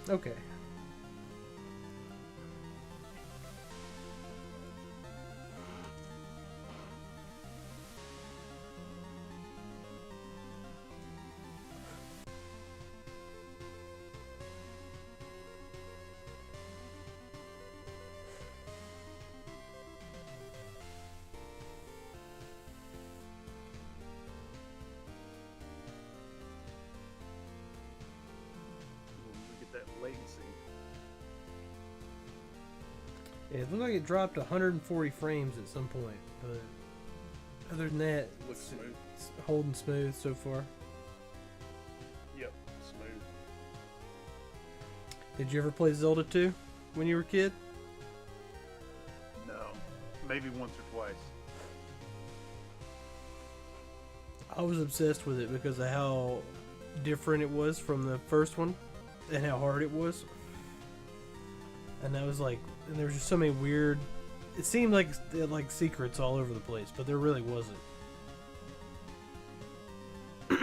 Okay. Look at that latency. Yeah, it looked like it dropped 140 frames at some point, but other than that, Looks smooth. it's holding smooth so far. Yep, smooth. Did you ever play Zelda 2 when you were a kid? No, maybe once or twice. I was obsessed with it because of how different it was from the first one and how hard it was. And I was like, and there was just so many weird. It seemed like they had like secrets all over the place, but there really wasn't. Hell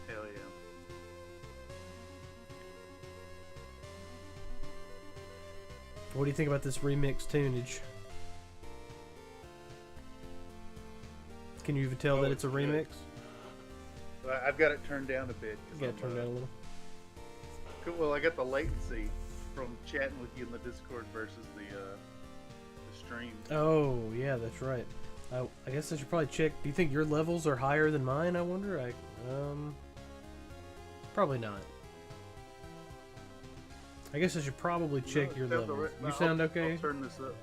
yeah. What do you think about this remix tunage? Can you even tell that it's a remix? I've got it turned down a bit. You got it turned down a little. Cool. Well, I got the latency from chatting with you in the Discord versus the stream. Oh, yeah, that's right. I guess I should probably check. Do you think your levels are higher than mine? I wonder. Probably not. I guess I should probably check your levels. You sound okay? I'll turn this up.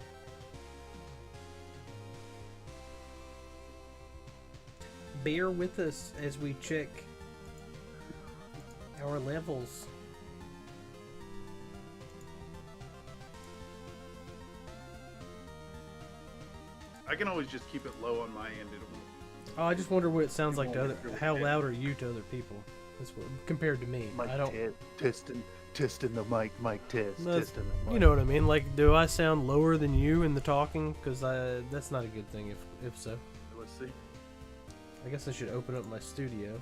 Bear with us as we check our levels. I can always just keep it low on my end. Oh, I just wonder what it sounds It like to won't other. interfere with How it. loud are you to other people? That's what, compared to me. I don't. Testing the mic test. Testing the mic. You know what I mean? Like, do I sound lower than you in the talking? Because that's not a good thing. If so, Let's see. I guess I should open up my studio.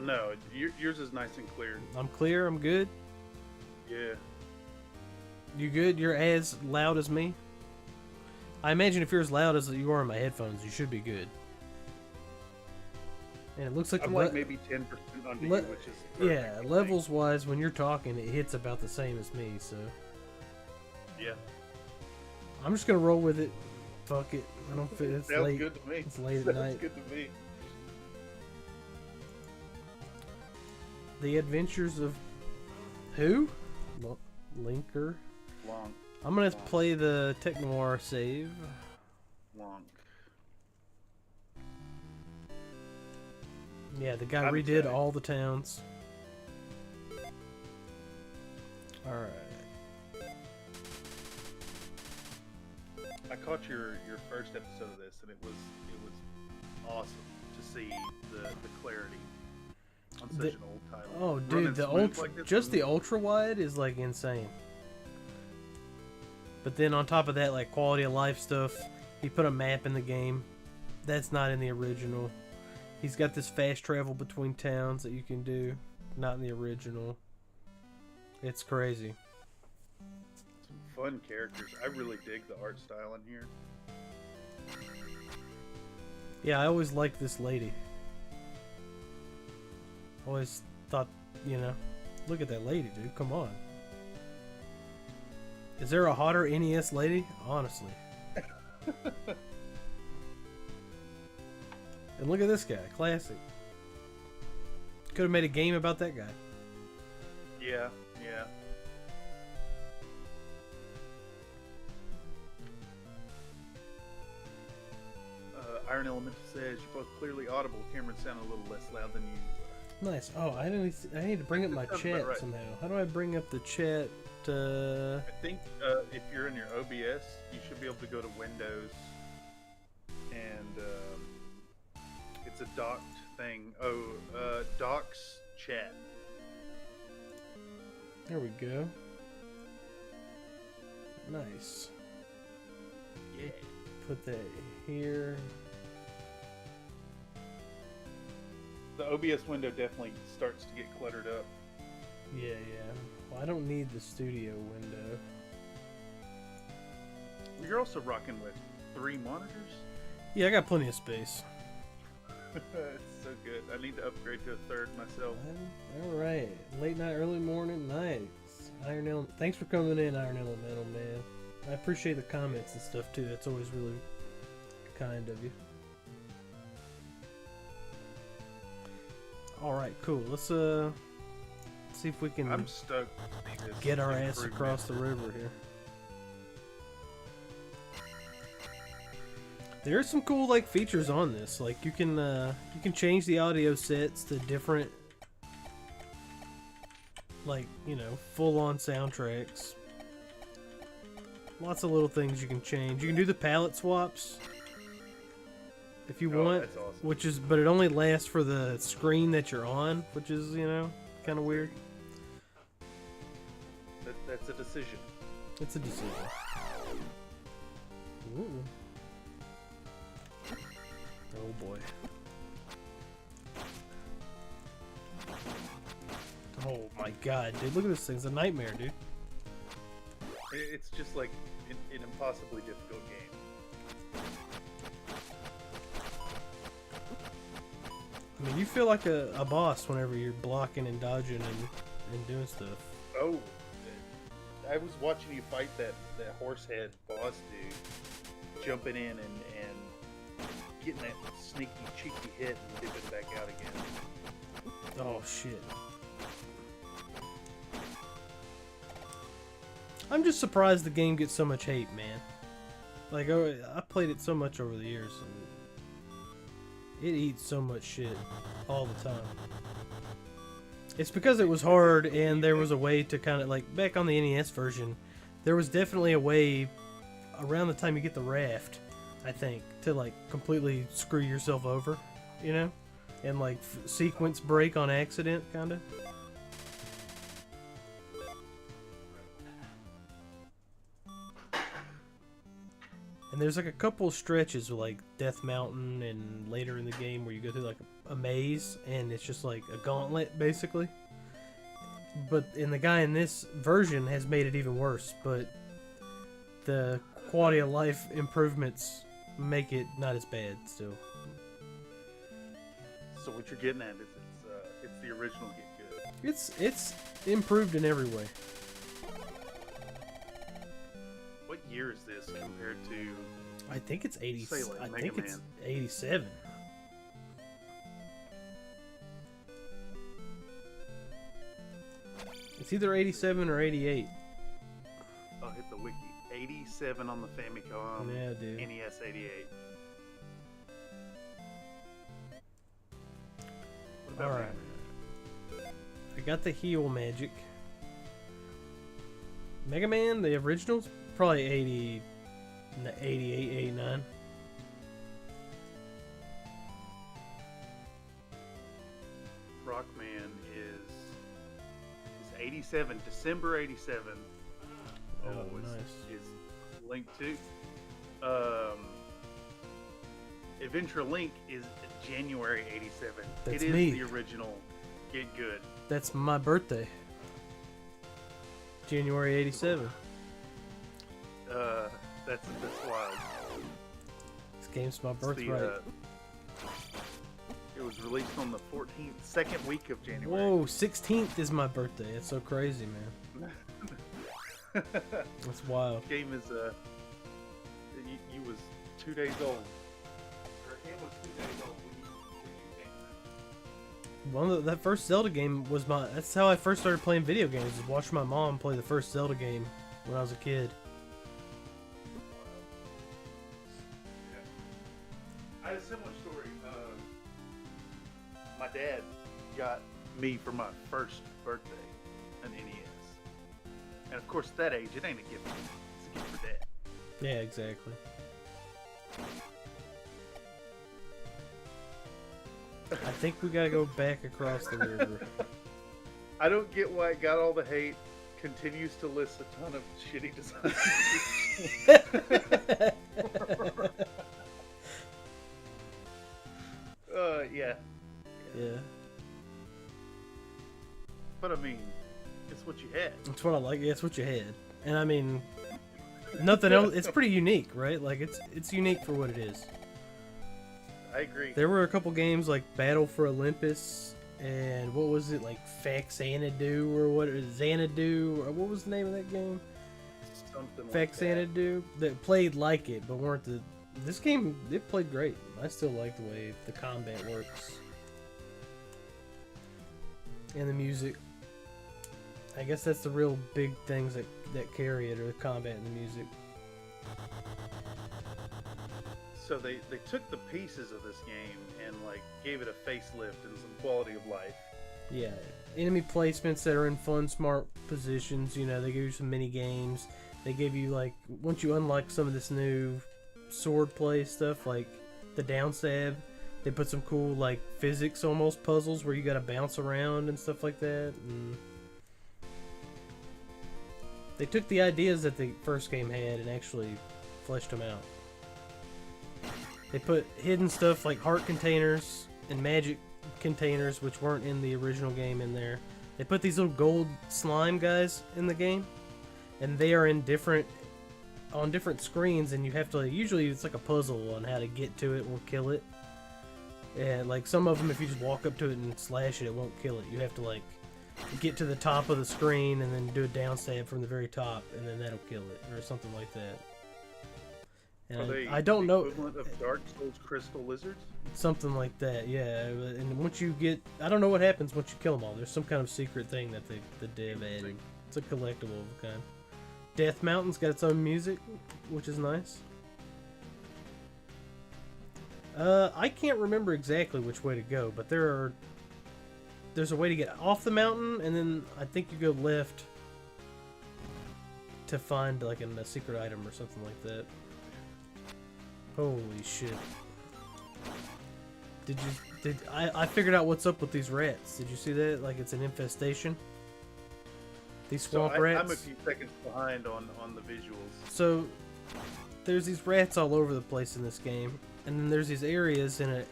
No, yours is nice and clear. I'm clear. I'm good. Yeah. You good? You're as loud as me? I imagine if you're as loud as you are in my headphones, you should be good. And it looks like I'm the like maybe 10% under you, which is yeah, perfect, I think. levels wise, when you're talking, it hits about the same as me. So Yeah. I'm just gonna roll with it. Fuck it. I don't fit. It's Sounds late. good to me. It's late at Sounds night. good to me. The Adventures of who? Linker. Long. I'm gonna play the Tech Noir save. Long. Yeah, the guy I'm redid excited. all the towns. All right. I caught your first episode of this, and it was awesome to see the clarity on such an old title. Oh, Running dude, the smooth ultra, like this just is- the ultra wide is like insane. But then on top of that, like quality of life stuff, he put a map in the game. That's not in the original. He's got this fast travel between towns that you can do, not in the original. It's crazy. some fun characters. I really dig the art style in here. Yeah, I always liked this lady. Always thought, you know, look at that lady, dude. Come on. Is there a hotter NES lady? Honestly. And look at this guy. Classic. Could have made a game about that guy. Yeah, yeah. Iron Element says you're both clearly audible. Cameron sounded a little less loud than you. Nice. Oh, I need to bring up my That sounds chat about right. somehow. How do I bring up the chat? I think if you're in your OBS, you should be able to go to Windows, and it's a docked thing. Oh, docks chat. There we go. Nice. Yeah. Put that here. The OBS window definitely starts to get cluttered up. Yeah, yeah. Well, I don't need the studio window. You're also rocking with 3 monitors? Yeah, I got plenty of space. It's so good. I need to upgrade to a 3rd myself. Alright. Late night, early morning, nice. Iron Elemental. Thanks for coming in, Iron Elemental, man. I appreciate the comments and stuff too. That's always really kind of you. Alright, cool. Let's see if we can I'm stoked to see this get our ass improvement. across the river here. There's some cool like features on this. Like you can change the audio sets to different, like, you know, full-on soundtracks. Lots of little things you can change. You can do the palette swaps if you want, That's awesome. which is, but it only lasts for the screen that you're on, which is, you know, kind of weird. That's a decision. It's a decision. Ooh. Oh boy. Oh my god, dude. Look at this thing. It's a nightmare, dude. It's just like an impossibly difficult game. I mean, you feel like a boss whenever you're blocking and dodging and doing stuff. Oh, I was watching you fight that horse head boss dude, jumping in and getting that sneaky, cheeky hit and dipping back out again. Oh shit. I'm just surprised the game gets so much hate, man. Like, I played it so much over the years, and it eats so much shit all the time. It's because it was hard, and there was a way to kind of, like, back on the NES version, there was definitely a way, around the time you get the raft, I think, to, like, completely screw yourself over, you know? And, like, sequence break on accident, kind of. And there's like a couple stretches with like Death Mountain and later in the game where you go through like a maze and it's just like a gauntlet basically. And the guy in this version has made it even worse, but the quality of life improvements make it not as bad still. So what you're getting at is it's the original Get Good. It's improved in every way. What year is this compared to? I think it's 80. Say like I Mega think it's Man. 87. It's either 87 or 88. I'll hit the wiki. 87 on the Famicom. Yeah, dude. NES 88. What about Alright. I got the heal magic. Mega Man, the original's probably 88, 89. Rockman is 87, December 87. Oh, is, nice. is linked to. Adventure Link is January 87. That's it is me. the original Get Good. That's my birthday. January 87. That's wild. This game's my It's the, birthright. it was released on the 14th, second week of January. Whoa, 16th is my birthday. It's so crazy, man. That's wild. Game is you was 2 days old. Or it was 2 days old when you came. That first Zelda game was that's how I first started playing video games, is watching my mom play the first Zelda game when I was a kid. I had a similar story. My dad got me for my first birthday an NES. And of course, at that age, it ain't a gift. It's a gift for dad. Yeah, exactly. I think we gotta go back across the river. I don't get why it got all the hate. Continues to list a ton of shitty designs. Yeah. Yeah. But I mean, It's what you had. That's what I like. Yeah, it's what you had. And I mean, nothing else. It's pretty unique, right? Like it's unique for what it is. I agree. There were a couple games like Battle for Olympus and what was it, like Faxanadu or what, Xanadu, or what was the name of that game? Something Faxanadu that played like it, but weren't the. This game, it played great. I still like the way the combat works and the music. I guess that's the real big things that carry it, are the combat and the music. So they took the pieces of this game and like gave it a facelift and some quality of life. Yeah, enemy placements that are in fun, smart positions. You know, they give you some mini games. They give you, like, once you unlock some of this new sword play stuff, like the down stab, they put some cool like physics almost puzzles where you gotta bounce around and stuff like that. And they took the ideas that the first game had and actually fleshed them out. They put hidden stuff like heart containers and magic containers, which weren't in the original game, in there. They put these little gold slime guys in the game, and they are in on different screens, and you have to, usually it's like a puzzle on how to get to it or kill it. And like some of them, if you just walk up to it and slash it, it won't kill it. You have to like get to the top of the screen and then do a down stab from the very top, and then that'll kill it, or something like that. And I don't know. Equivalent of Dark Souls crystal lizards? Something like that, yeah. And once you get, I don't know what happens once you kill them all. There's some kind of secret thing that the dev added. It's a collectible of a kind. Death Mountain's got its own music, which is nice. I can't remember exactly which way to go, but there's a way to get off the mountain, and then I think you go left to find like a secret item or something like that. Holy shit. I figured out what's up with these rats. Did you see that? Like, it's an infestation. These swamp rats. I'm a few seconds behind on the visuals. So, there's these rats all over the place in this game. And then there's these areas in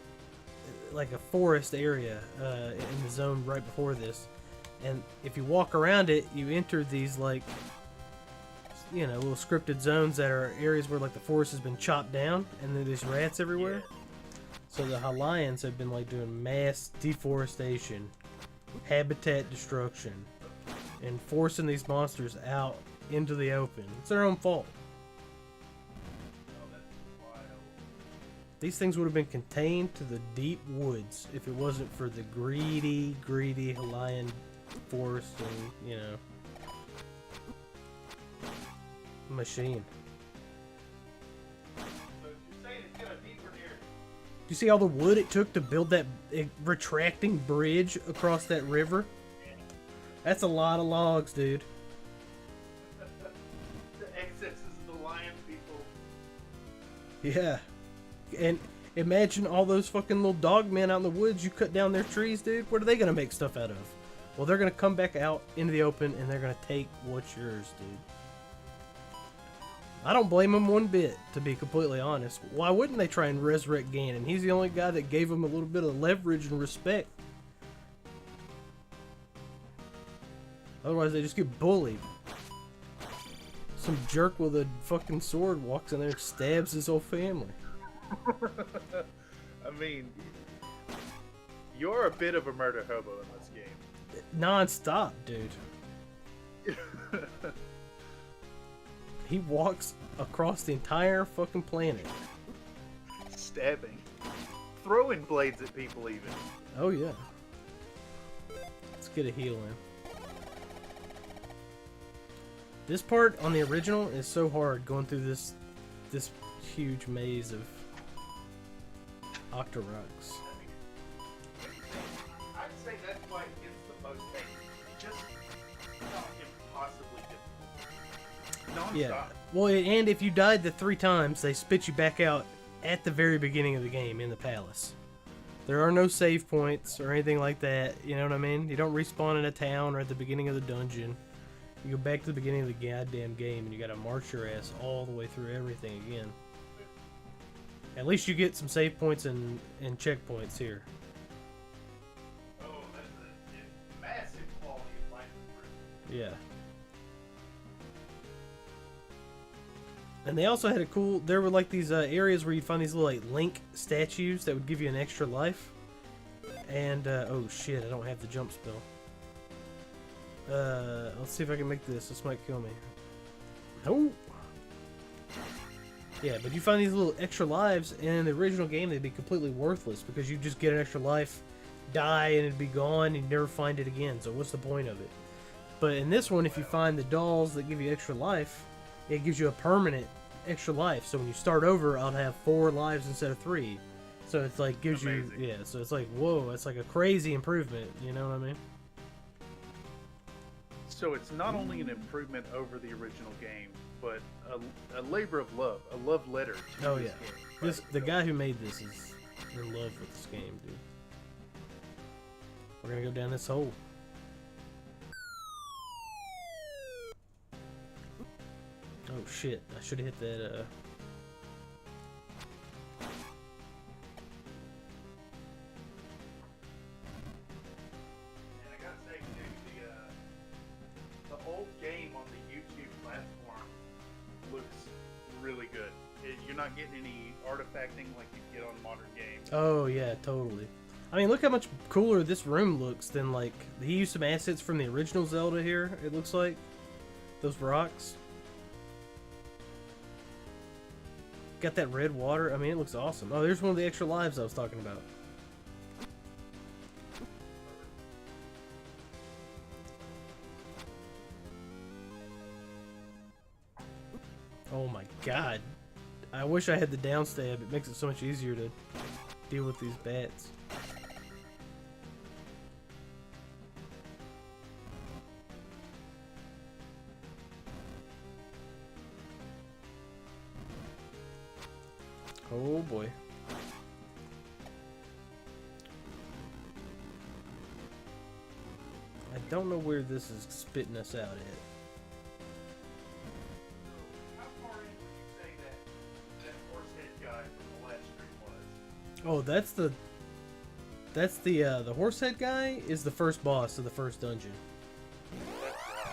like a forest area in the zone right before this. And if you walk around it, you enter these like, you know, little scripted zones that are areas where like the forest has been chopped down, and then there's rats everywhere. Yeah. So the Hylians have been like doing mass deforestation, habitat destruction, and forcing these monsters out into the open. It's their own fault. These things would have been contained to the deep woods if it wasn't for the greedy Hylian forest and, you know, machine. So you're saying it's gonna deeper here? Do you see all the wood it took to build that retracting bridge across that river? That's a lot of logs, dude. The excesses of the lion people. Yeah. And imagine all those fucking little dog men out in the woods. You cut down their trees, dude. What are they gonna make stuff out of? Well, they're gonna come back out into the open and they're gonna take what's yours, dude. I don't blame them one bit, to be completely honest. Why wouldn't they try and resurrect Ganon? He's the only guy that gave him a little bit of leverage and respect. Otherwise, they just get bullied. Some jerk with a fucking sword walks in there and stabs his whole family. I mean, you're a bit of a murder hobo in this game. Non-stop, dude. He walks across the entire fucking planet. Stabbing. Throwing blades at people even. Oh yeah. Let's get a heal in. This part on the original is so hard, going through this huge maze of Octoroks. I'd say that's why it gets the most hate. Just not impossibly difficult. Non-stop. Yeah. Well, and if you died the 3 times, they spit you back out at the very beginning of the game in the palace. There are no save points or anything like that. You know what I mean? You don't respawn in a town or at the beginning of the dungeon. You go back to the beginning of the goddamn game and you gotta march your ass all the way through everything again. At least you get some save points and checkpoints here. Oh, that's a massive quality of life Yeah. And they also had a cool... There were like these areas where you'd find these little like Link statues that would give you an extra life. And, oh shit, I don't have the jump spell. Let's see if I can make this. This might kill me. Oh! Yeah, but you find these little extra lives, and in the original game they'd be completely worthless because you just get an extra life, die, and it'd be gone, and you'd never find it again. So what's the point of it? But in this one, if you find the dolls that give you extra life, it gives you a permanent extra life. So when you start over, I'll have 4 lives instead of 3. So it's like gives Amazing. you, yeah. So it's like, whoa, it's like a crazy improvement. You know what I mean? So it's not only an improvement over the original game, but a labor of love, a love letter to Oh this yeah, game. the guy who made this is in love with this game, dude. We're gonna go down this hole. Oh shit! I should have hit that. And I gotta say too, the old game on the YouTube platform looks really good. You're not getting any artifacting like you get on modern games. Oh yeah, totally. I mean, look how much cooler this room looks than like he used some assets from the original Zelda here. It looks like those rocks. Got that red water. I mean, it looks awesome. Oh, there's one of the extra lives I was talking about. Oh my god. I wish I had the down stab. It makes it so much easier to deal with these bats. Oh boy. I don't know where this is spitting us out at. How far in would you say that horse head guy from the last stream was? Oh, the horse head guy is the first boss of the first dungeon.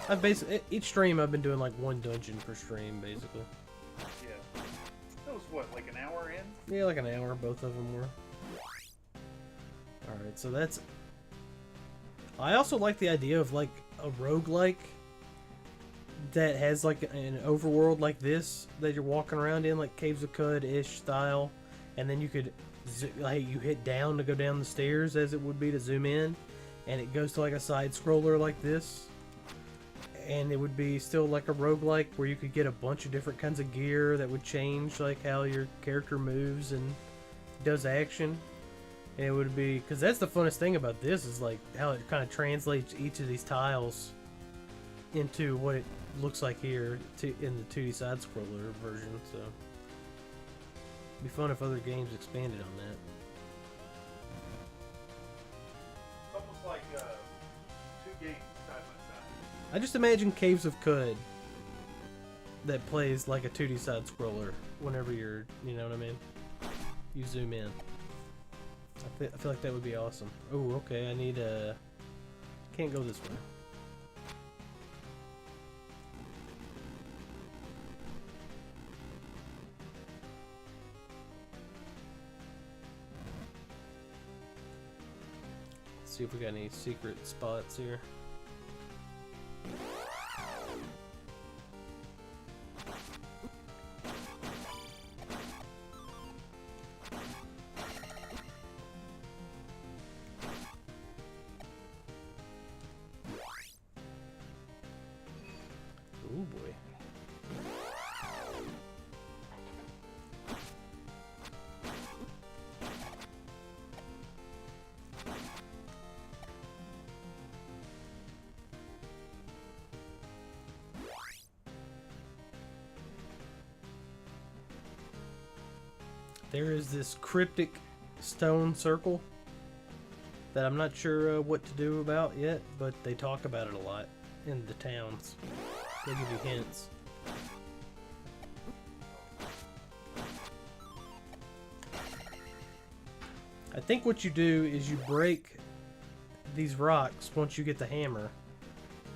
I've basically each stream I've been doing like one dungeon per stream basically. Yeah. That was what, like an hour in? Yeah, like an hour, both of them were. Alright, so that's... I also like the idea of like a roguelike that has like an overworld like this that you're walking around in, like Caves of Cud-ish style, and then you could, like, you hit down to go down the stairs as it would be to zoom in, and it goes to like a side scroller like this. And it would be still like a roguelike where you could get a bunch of different kinds of gear that would change like how your character moves and does action. And it would be, because that's the funnest thing about this is like how it kind of translates each of these tiles into what it looks like here in the 2D side scroller version. So it'd be fun if other games expanded on that. It's almost like 2 games side by side. I just imagine Caves of Cud that plays like a 2D side scroller whenever you're, you know what I mean? You zoom in. I feel like that would be awesome. Oh, okay, I need a... Can't go this way. Let's see if we got any secret spots here. Oh boy. There is this cryptic stone circle that I'm not sure what to do about yet, but they talk about it a lot in the towns. They give you hints. I think what you do is you break these rocks once you get the hammer,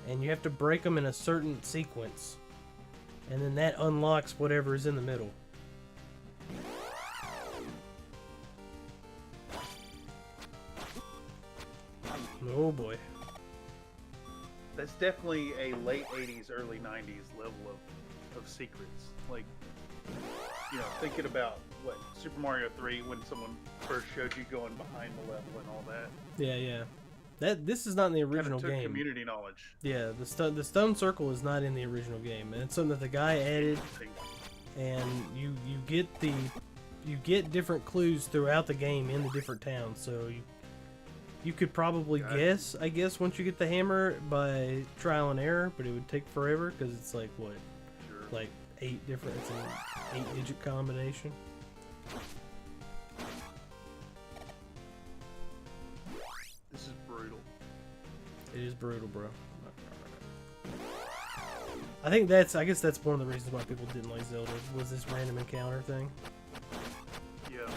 and you have to break them in a certain sequence, and then that unlocks whatever is in the middle. Oh boy. That's definitely a late 80s, early 90s level of secrets. Like, you know, thinking about what Super Mario 3 when someone first showed you going behind the level and all that. Yeah, yeah. This is not in the original Kinda took game. community knowledge. Yeah, the stone circle is not in the original game, and it's something that the guy added. And you get different clues throughout the game in the different towns. So you could probably guess, I guess, once you get the hammer by trial and error, but it would take forever because it's like what, like 8 different. It's an 8-digit combination. This is brutal. It is brutal, bro. I guess that's one of the reasons why people didn't like Zelda was this random encounter thing. Yeah.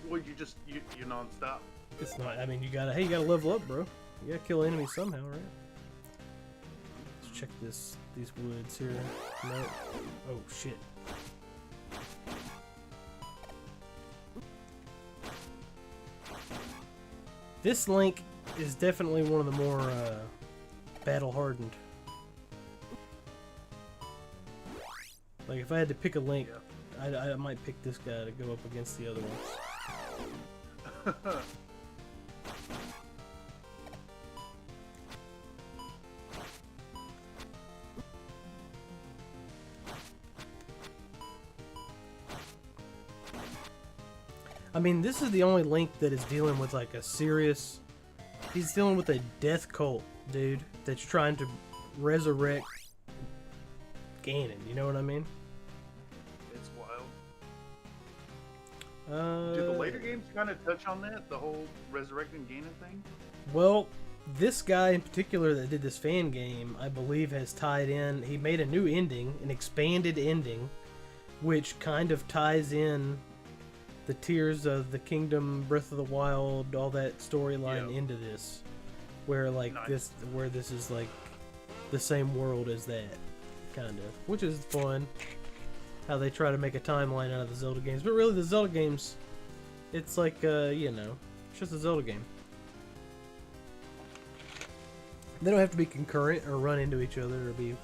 Well, you non-stop. It's not. I mean, you gotta level up, bro. You gotta kill enemies somehow, right? Let's check these woods here. No. Oh shit. This Link is definitely one of the more battle hardened. Like if I had to pick a Link, I might pick this guy to go up against the other ones. I mean, this is the only Link that is dealing with like a serious... He's dealing with a death cult, dude, that's trying to resurrect Ganon, you know what I mean? It's wild. Do the later games kind of touch on that? The whole resurrecting Ganon thing? Well, this guy in particular that did this fan game, I believe has tied in... He made a new ending, an expanded ending, which kind of ties in the Tears of the Kingdom, Breath of the Wild, all that storyline into this, where like this is like the same world as that, kind of, which is fun. How they try to make a timeline out of the Zelda games, but really the Zelda games, it's like you know, it's just a Zelda game. They don't have to be concurrent or run into each other or be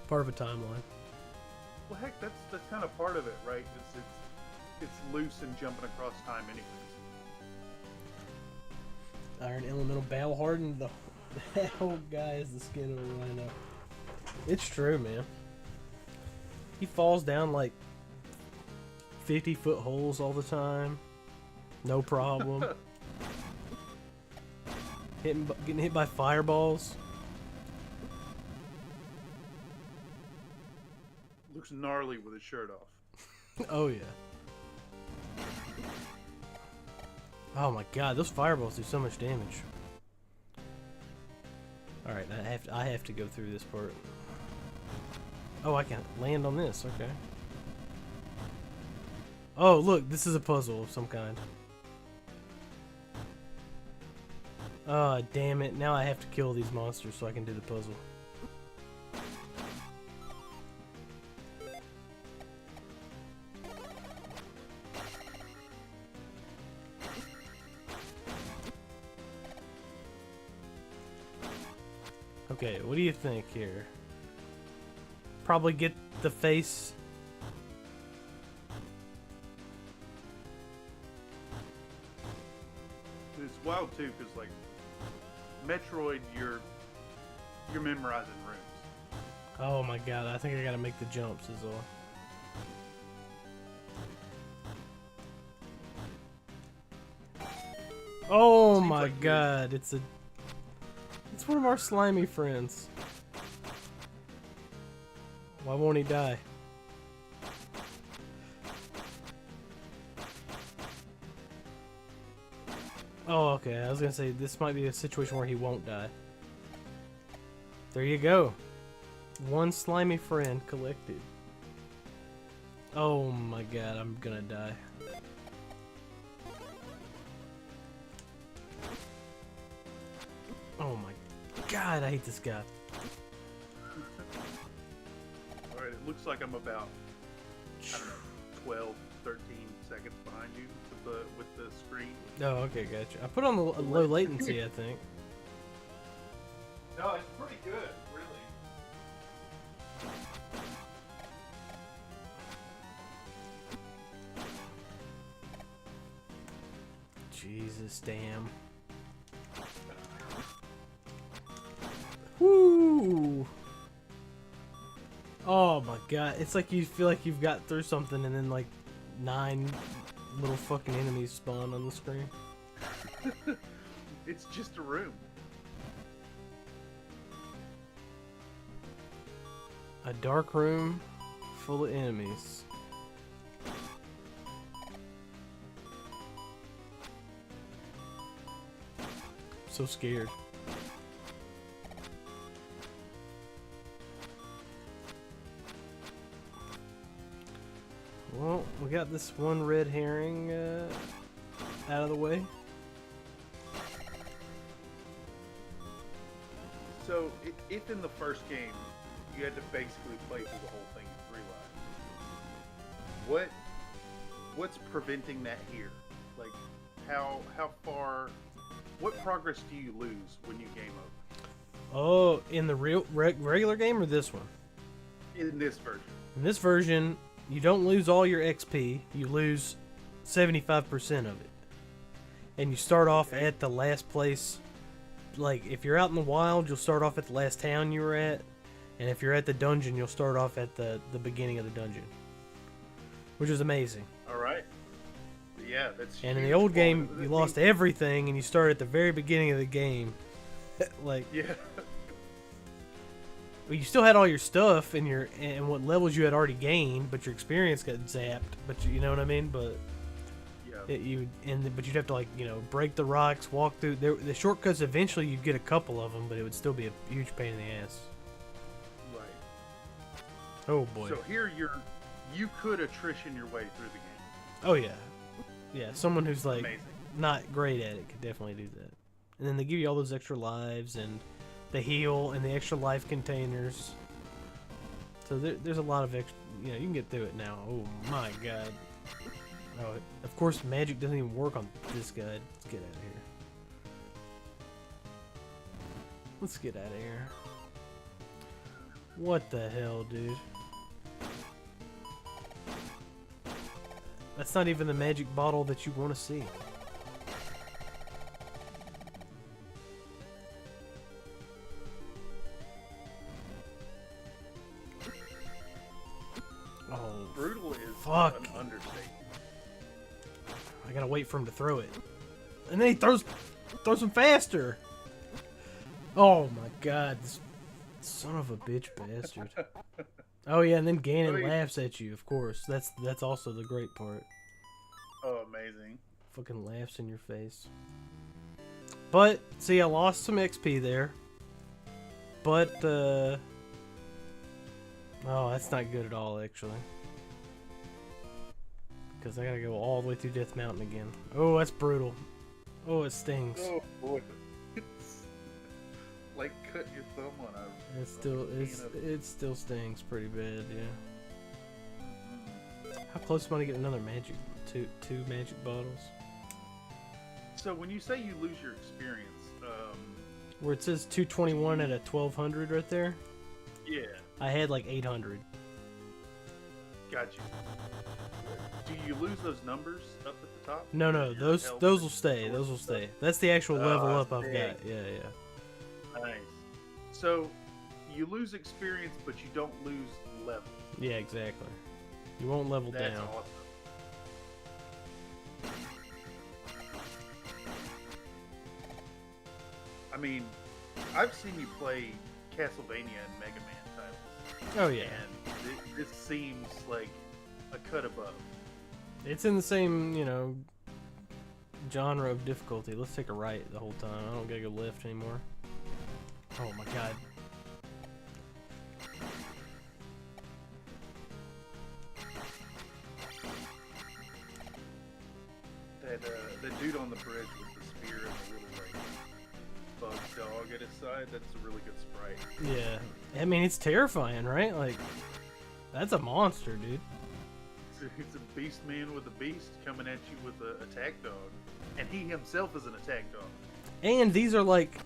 part of a timeline. Well, heck, that's kind of part of it, right? It's loose and jumping across time anyways. Iron Elemental Battle Hardened. That old guy is the skin of a rhino. It's true, man. He falls down like 50-foot holes all the time. No problem. Getting hit by fireballs. Looks gnarly with his shirt off. Oh yeah. Oh my god, those fireballs do so much damage. Alright, I have to go through this part. Oh, I can land on this, okay. Oh, look, this is a puzzle of some kind. Oh, damn it. Now I have to kill these monsters so I can do the puzzle. Okay, what do you think here? Probably get the face. It's wild too, because like Metroid, you're memorizing rooms. Oh my god, I think I gotta make the jumps is all. Oh my like god, it's one of our slimy friends. Why won't he die? Oh, okay. I was gonna say this might be a situation where he won't die. There you go. One slimy friend collected. Oh my god, I'm gonna die. God, I hate this guy. All right, it looks like I'm about, I don't know, 12, 13 seconds behind you with the screen. Oh, okay, gotcha. I put on the low latency, I think. No, it's pretty good, really. Jesus, damn. Woo! Oh my god, it's like you feel like you've got through something and then like 9 little fucking enemies spawn on the screen. It's just a room. A dark room full of enemies. So scared. Well, we got this one red herring out of the way. So, if in the first game you had to basically play through the whole thing in 3 lives, what's preventing that here? Like, how far? What progress do you lose when you game over? Oh, in the regular game or this one? In this version. In this version, you don't lose all your XP. You lose 75% of it. And you start off at the last place. Like, if you're out in the wild, you'll start off at the last town you were at. And if you're at the dungeon, you'll start off at the beginning of the dungeon. Which is amazing. Alright. Yeah, that's And in huge. the old game, Well, you lost everything and you start at the very beginning of the game. Like, Yeah. well, you still had all your stuff and what levels you had already gained, but your experience got zapped. But you know what I mean? But Yeah. but you'd have to, like, you know, break the rocks, walk through the shortcuts. Eventually, you'd get a couple of them, but it would still be a huge pain in the ass. Right. Oh boy. So here you could attrition your way through the game. Oh yeah, yeah. Someone who's like Amazing. not great at it could definitely do that. And then they give you all those extra lives and the heal and the extra life containers. So there's a lot of extra. You know, you can get through it now. Oh my god. Oh, of course, magic doesn't even work on this guy. Let's get out of here. Let's get out of here. What the hell, dude? That's not even the magic bottle that you want to see. Oh, Brutal is fuck. an understatement. I gotta wait for him to throw it. And then he throws him faster. Oh my god, this son of a bitch bastard. Oh yeah, and then Ganon laughs at you, of course. That's also the great part. Oh, amazing. Fucking laughs in your face. But, see, I lost some XP there. But, oh, that's not good at all, actually. Because I gotta go all the way through Death Mountain again. Oh, that's brutal. Oh, it stings. Oh boy. It's like cutting your thumb on a It still stings pretty bad, yeah. How close am I to get another magic? Two magic bottles? So when you say you lose your experience, Where it says 221 at a 1200 right there, yeah, I had like 800. got you. Do you lose those numbers up at the top? No, Your those health will and stay. sword Those will and stuff? stay. That's the actual level Oh, up I've sick. got. Yeah. Nice. So you lose experience, but you don't lose level. Yeah, exactly. You won't level That's down. awesome. I mean, I've seen you play Castlevania and Mega Man titles, Oh yeah. and this seems like a cut above. It's in the same, you know, genre of difficulty. Let's take a right the whole time. I don't gotta go left anymore. Oh my god. That dude on the bridge with the spear and the little like bug dog at his side, that's a really good sprite. Yeah. I mean, it's terrifying, right? Like, that's a monster, dude. It's a beast man with a beast coming at you with an attack dog. And he himself is an attack dog. And these are like,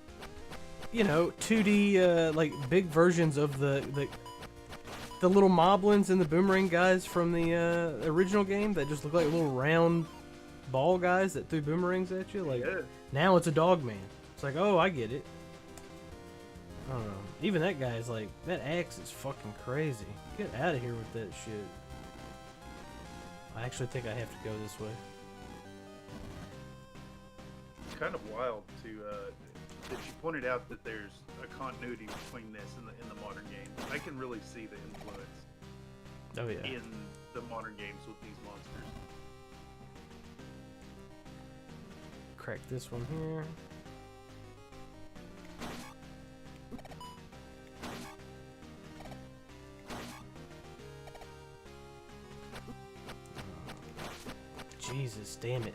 you know, 2D, like, big versions of the little moblins and the boomerang guys from the original game that just look like little round ball guys that threw boomerangs at you. Like, Yeah. now it's a dog man. It's like, oh, I get it. I don't know. Even that guy is like, that axe is fucking crazy. Get out of here with that shit. I actually think I have to go this way. It's kind of wild to that you pointed out that there's a continuity between this and the modern game. I can really see the influence Oh, yeah. in the modern games with these monsters. Crack this one here. Jesus, damn it.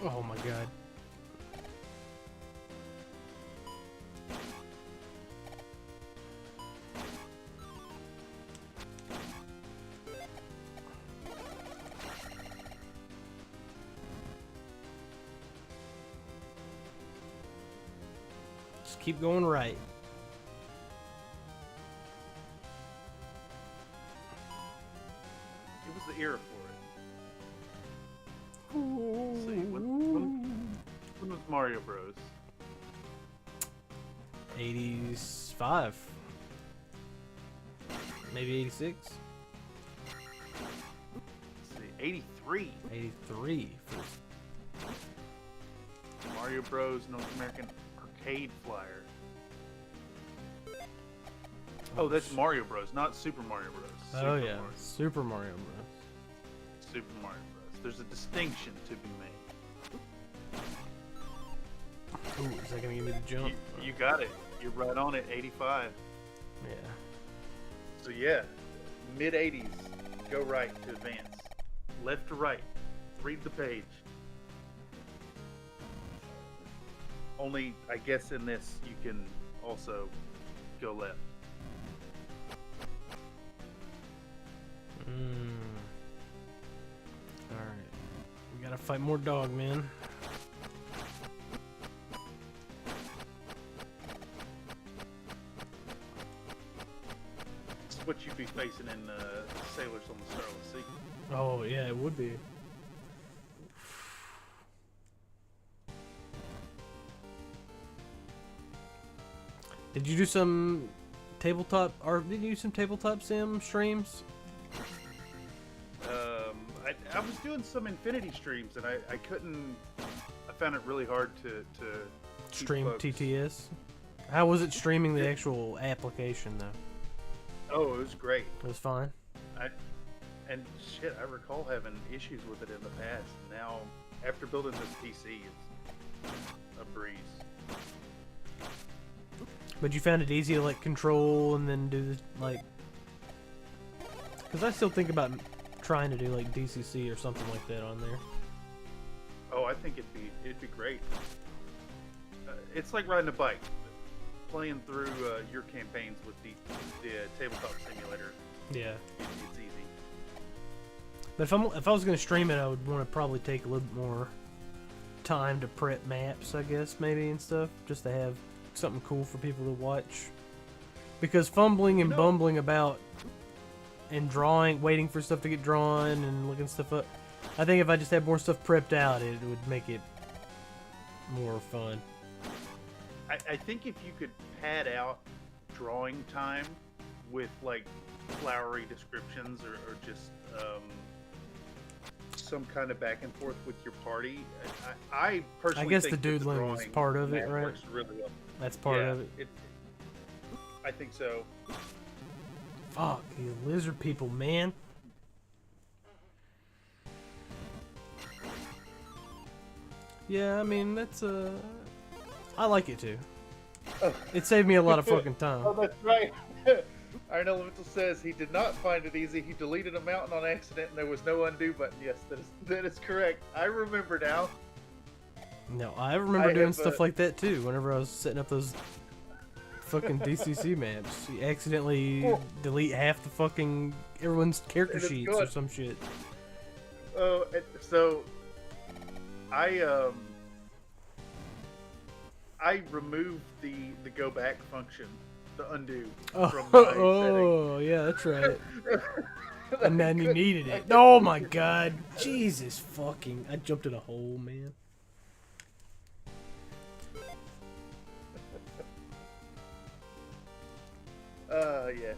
Oh my god. Just keep going right. It was the era for it. Let's see, when was Mario Bros? 85. Maybe 86? Let's see, 83. 83. Mario Bros. North American Arcade Flyer. Oh, that's Mario Bros. Not Super Mario Bros. Oh Super yeah, Mario. Super Mario Bros. Super Mario Bros. There's a distinction to be made. Ooh, is that gonna give me the jump? You got it. You're right on it. 85. Yeah. So yeah, mid 80s. Go right to advance. Left to right. Read the page. Only, I guess in this you can also go left. Alright. We gotta fight more dog, man. It's what you'd be facing in Sailors on the Starless Sea. Oh, yeah, it would be. Did you do some tabletop, or did you do some tabletop sim streams? I was doing some Infinity streams and I couldn't. I found it really hard to keep Stream focused. TTS? How was it streaming the actual application, though? Oh, it was great. It was fine? And shit, I recall having issues with it in the past. Now, after building this PC, it's a breeze. But you found it easy to, like, control and then do the, like... Because I still think about trying to do, like, DCC or something like that on there. Oh, I think it'd be great. It's like riding a bike, playing through your campaigns with the tabletop simulator. Yeah. It's easy. But if I was going to stream it, I would want to probably take a little bit more time to prep maps, I guess, maybe, and stuff, just to have something cool for people to watch. Because fumbling and bumbling about and drawing, waiting for stuff to get drawn and looking stuff up, I think if I just had more stuff prepped out, it would make it more fun. I think if you could pad out drawing time with like flowery descriptions or just some kind of back and forth with your party, I personally I guess think the that doodling was drawing part of it, right? works really well. That's part of it. I think so. Fuck, you lizard people, man. Yeah, I mean, that's I like it too. It saved me a lot of fucking time. Oh, that's right. Iron Elemental says he did not find it easy. He deleted a mountain on accident and there was no undo button. Yes, that is correct. I remember now. No, I remember doing stuff like that too. Whenever I was setting up those fucking DCC maps, you accidentally delete half the fucking everyone's character sheets or some shit. Oh, so I removed the go back function, the undo from my settings. Yeah, that's right. And then you needed it. Oh my god, Jesus fucking! I jumped in a hole, man. Yes.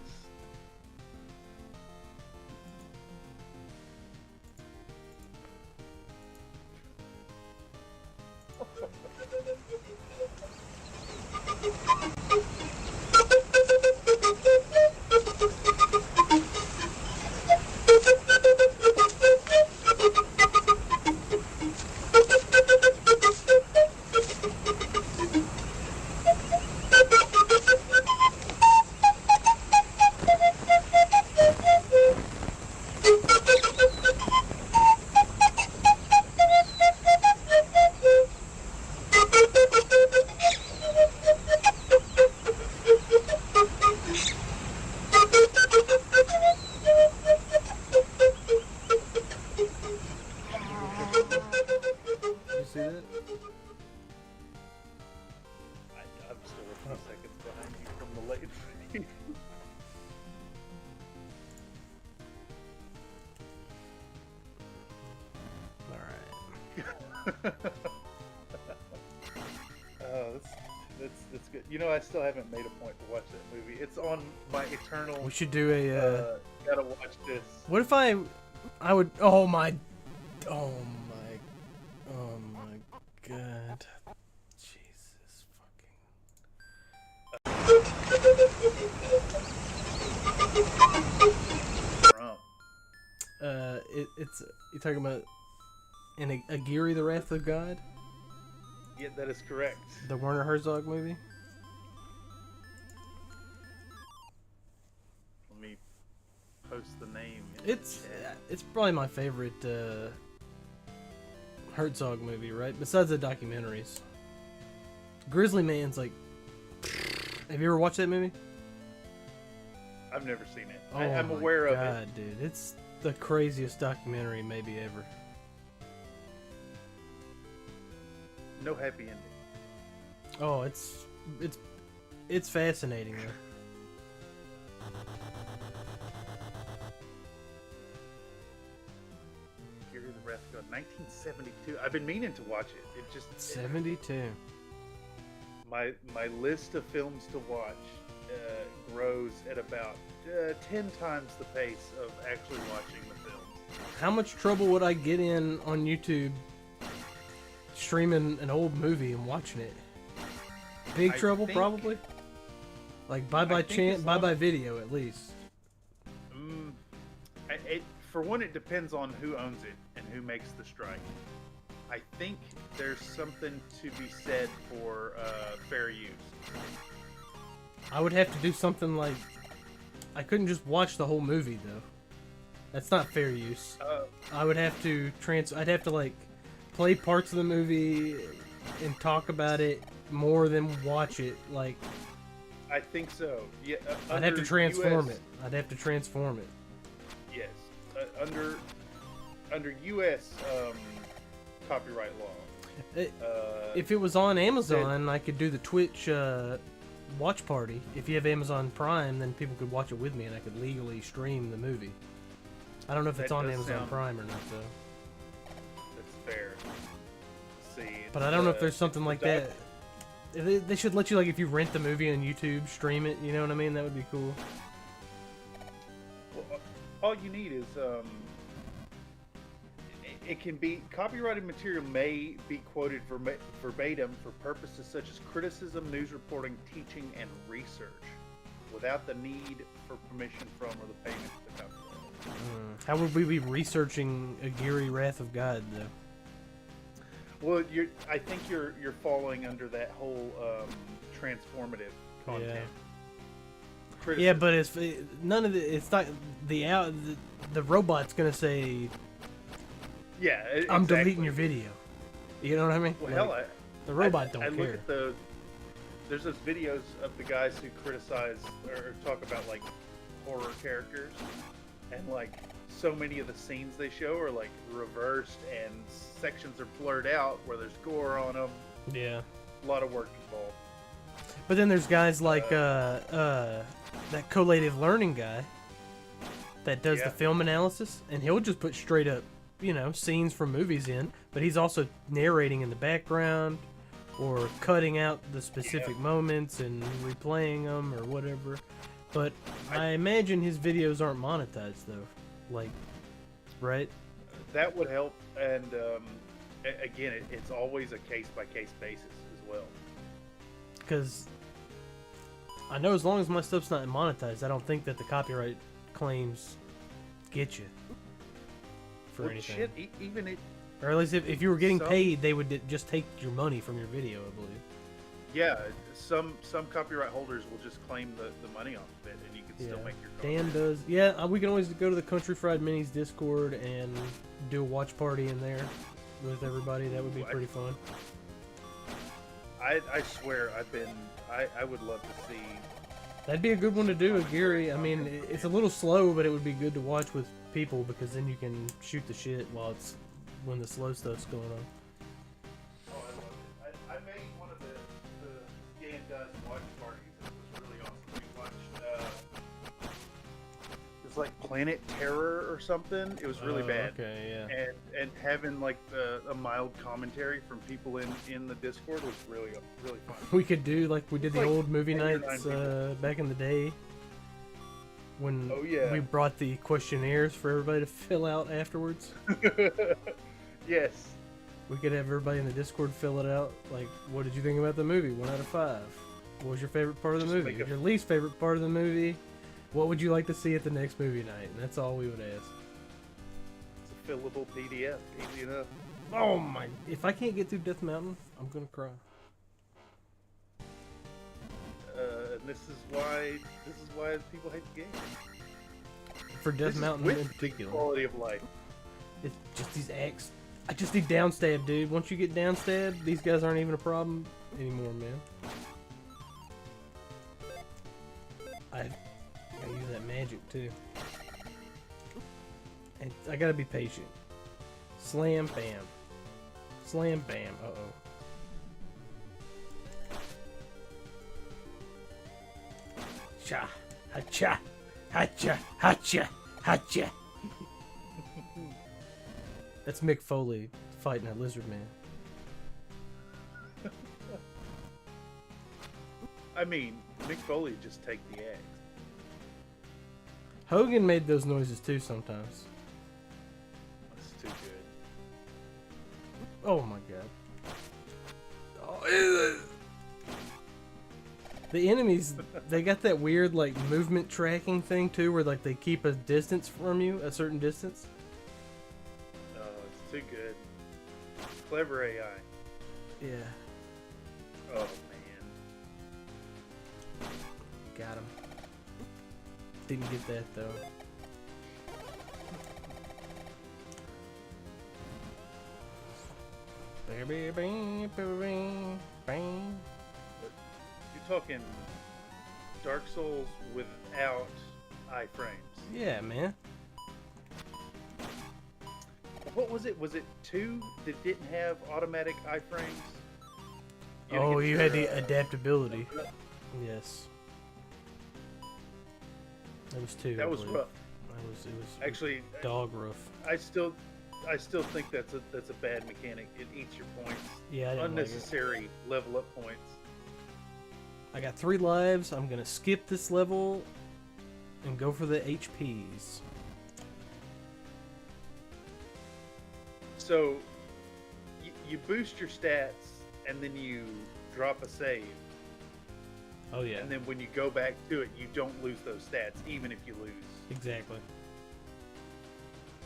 Oh, that's good. You know, I still haven't made a point to watch that movie. It's on my eternal. We should do a. Gotta watch this. What if I would? Oh my god! Jesus fucking. It's you're talking about in Aguirre, the Wrath of God. Yeah, that is correct. The Werner Herzog movie. Let me post the name. It's probably my favorite Herzog movie, right? Besides the documentaries. Grizzly Man's like. Have you ever watched that movie? I've never seen it. Oh I'm aware of it. God, dude, it's the craziest documentary maybe ever. No happy ending. Oh, it's fascinating though. Gary the Wrath of God, 1972. I've been meaning to watch it. It just 72. My list of films to watch grows at about 10 times the pace of actually watching the films. How much trouble would I get in on YouTube streaming an old movie and watching it? Big trouble, probably. Like bye bye video at least. For one, it depends on who owns it and who makes the strike. I think there's something to be said for fair use. I would have to do something like I couldn't just watch the whole movie though. That's not fair use. I would have to I'd have to like play parts of the movie and talk about it more than watch it. Like I think so. Yeah. I'd have to transform it. I'd have to transform it. Yes. Under U.S. Copyright law. If it was on Amazon, I could do the Twitch watch party. If you have Amazon Prime, then people could watch it with me, and I could legally stream the movie. I don't know if it's on Amazon Prime or not, though. That's fair. See, but I don't know if there's something like that. They should let you, like, if you rent the movie on YouTube, stream it. You know what I mean? That would be cool. Well, all you need is it can be copyrighted material may be quoted verbatim for purposes such as criticism, news reporting, teaching, and research, without the need for permission from or the payment of the copyright. How would we be researching Aguirre Wrath of God, though? Well, I think you're falling under that whole transformative content. Yeah, but it's none of it's not the robot's gonna say. Yeah, exactly. I'm deleting your video. You know what I mean? Well, Like, hell, the robot don't I care. look at there's those videos of the guys who criticize or talk about like horror characters, and like so many of the scenes they show are like reversed and sections are blurred out where there's gore on them. Yeah. A lot of work involved. But then there's guys like that collative learning guy that does the film analysis, and he'll just put straight up, scenes from movies in, but he's also narrating in the background or cutting out the specific moments and replaying them or whatever. But I imagine his videos aren't monetized though, like, right? That would help, and again, it's always a case-by-case basis as well. Because I know as long as my stuff's not monetized, I don't think that the copyright claims get you for anything. Shit, even it. Or at least if you were getting paid, they would just take your money from your video, I believe. Yeah, some copyright holders will just claim the money off of it, and you can still make your Dan does. Yeah, we can always go to the Country Fried Minis Discord and do a watch party in there with everybody. That would be pretty fun. I swear I would love to see. That'd be a good one to do with Gary. I mean, it's a little slow, but it would be good to watch with people because then you can shoot the shit when the slow stuff's going on. Oh, I love it. I made one of the Dan Does watch parties. It was really awesome. We watched it was like Planet Terror or something. It was really bad. Okay, yeah. And having like a mild commentary from people in the Discord was really fun. We could do like we did the like old movie 8 or 9 nights people. back in the day when yeah. we brought the questionnaires for everybody to fill out afterwards. Yes. We could have everybody in the Discord fill it out. Like, what did you think about the movie? 1 out of 5. What was your favorite part of the movie? Your least favorite part of the movie? What would you like to see at the next movie night? And that's all we would ask. It's a fillable PDF, easy enough. Oh my! If I can't get through Death Mountain, I'm gonna cry. And this is why people hate the game. For Death Mountain in particular. Quality of life. It's just these acts. I just need downstab, dude. Once you get downstab, these guys aren't even a problem anymore, man. I gotta use that magic too. And I gotta be patient. Slam, bam. Slam, bam. Uh-oh. Cha. Ha-cha. Ha-cha. Ha-cha. Ha-cha. That's Mick Foley fighting that lizard man. I mean, Mick Foley just take the eggs. Hogan made those noises too sometimes. That's too good. Oh my god. Oh, the enemies, they got that weird like movement tracking thing too, where like they keep a distance from you, a certain distance. Oh, it's too good. Clever AI. Yeah. Oh man. Got him. Didn't get that though. You're talking Dark Souls without iframes. Yeah, man. What was it? Was it 2 that didn't have automatic iframes? Oh, you had the adaptability. Yes. That was 2. That was rough. It was Actually, dog rough. I still think that's a bad mechanic. It eats your points. Yeah, I didn't unnecessary level up points. I got 3 lives. I'm gonna skip this level and go for the HPs. So you boost your stats and then you drop a save. Oh yeah. And then when you go back to it, you don't lose those stats, even if you lose. Exactly.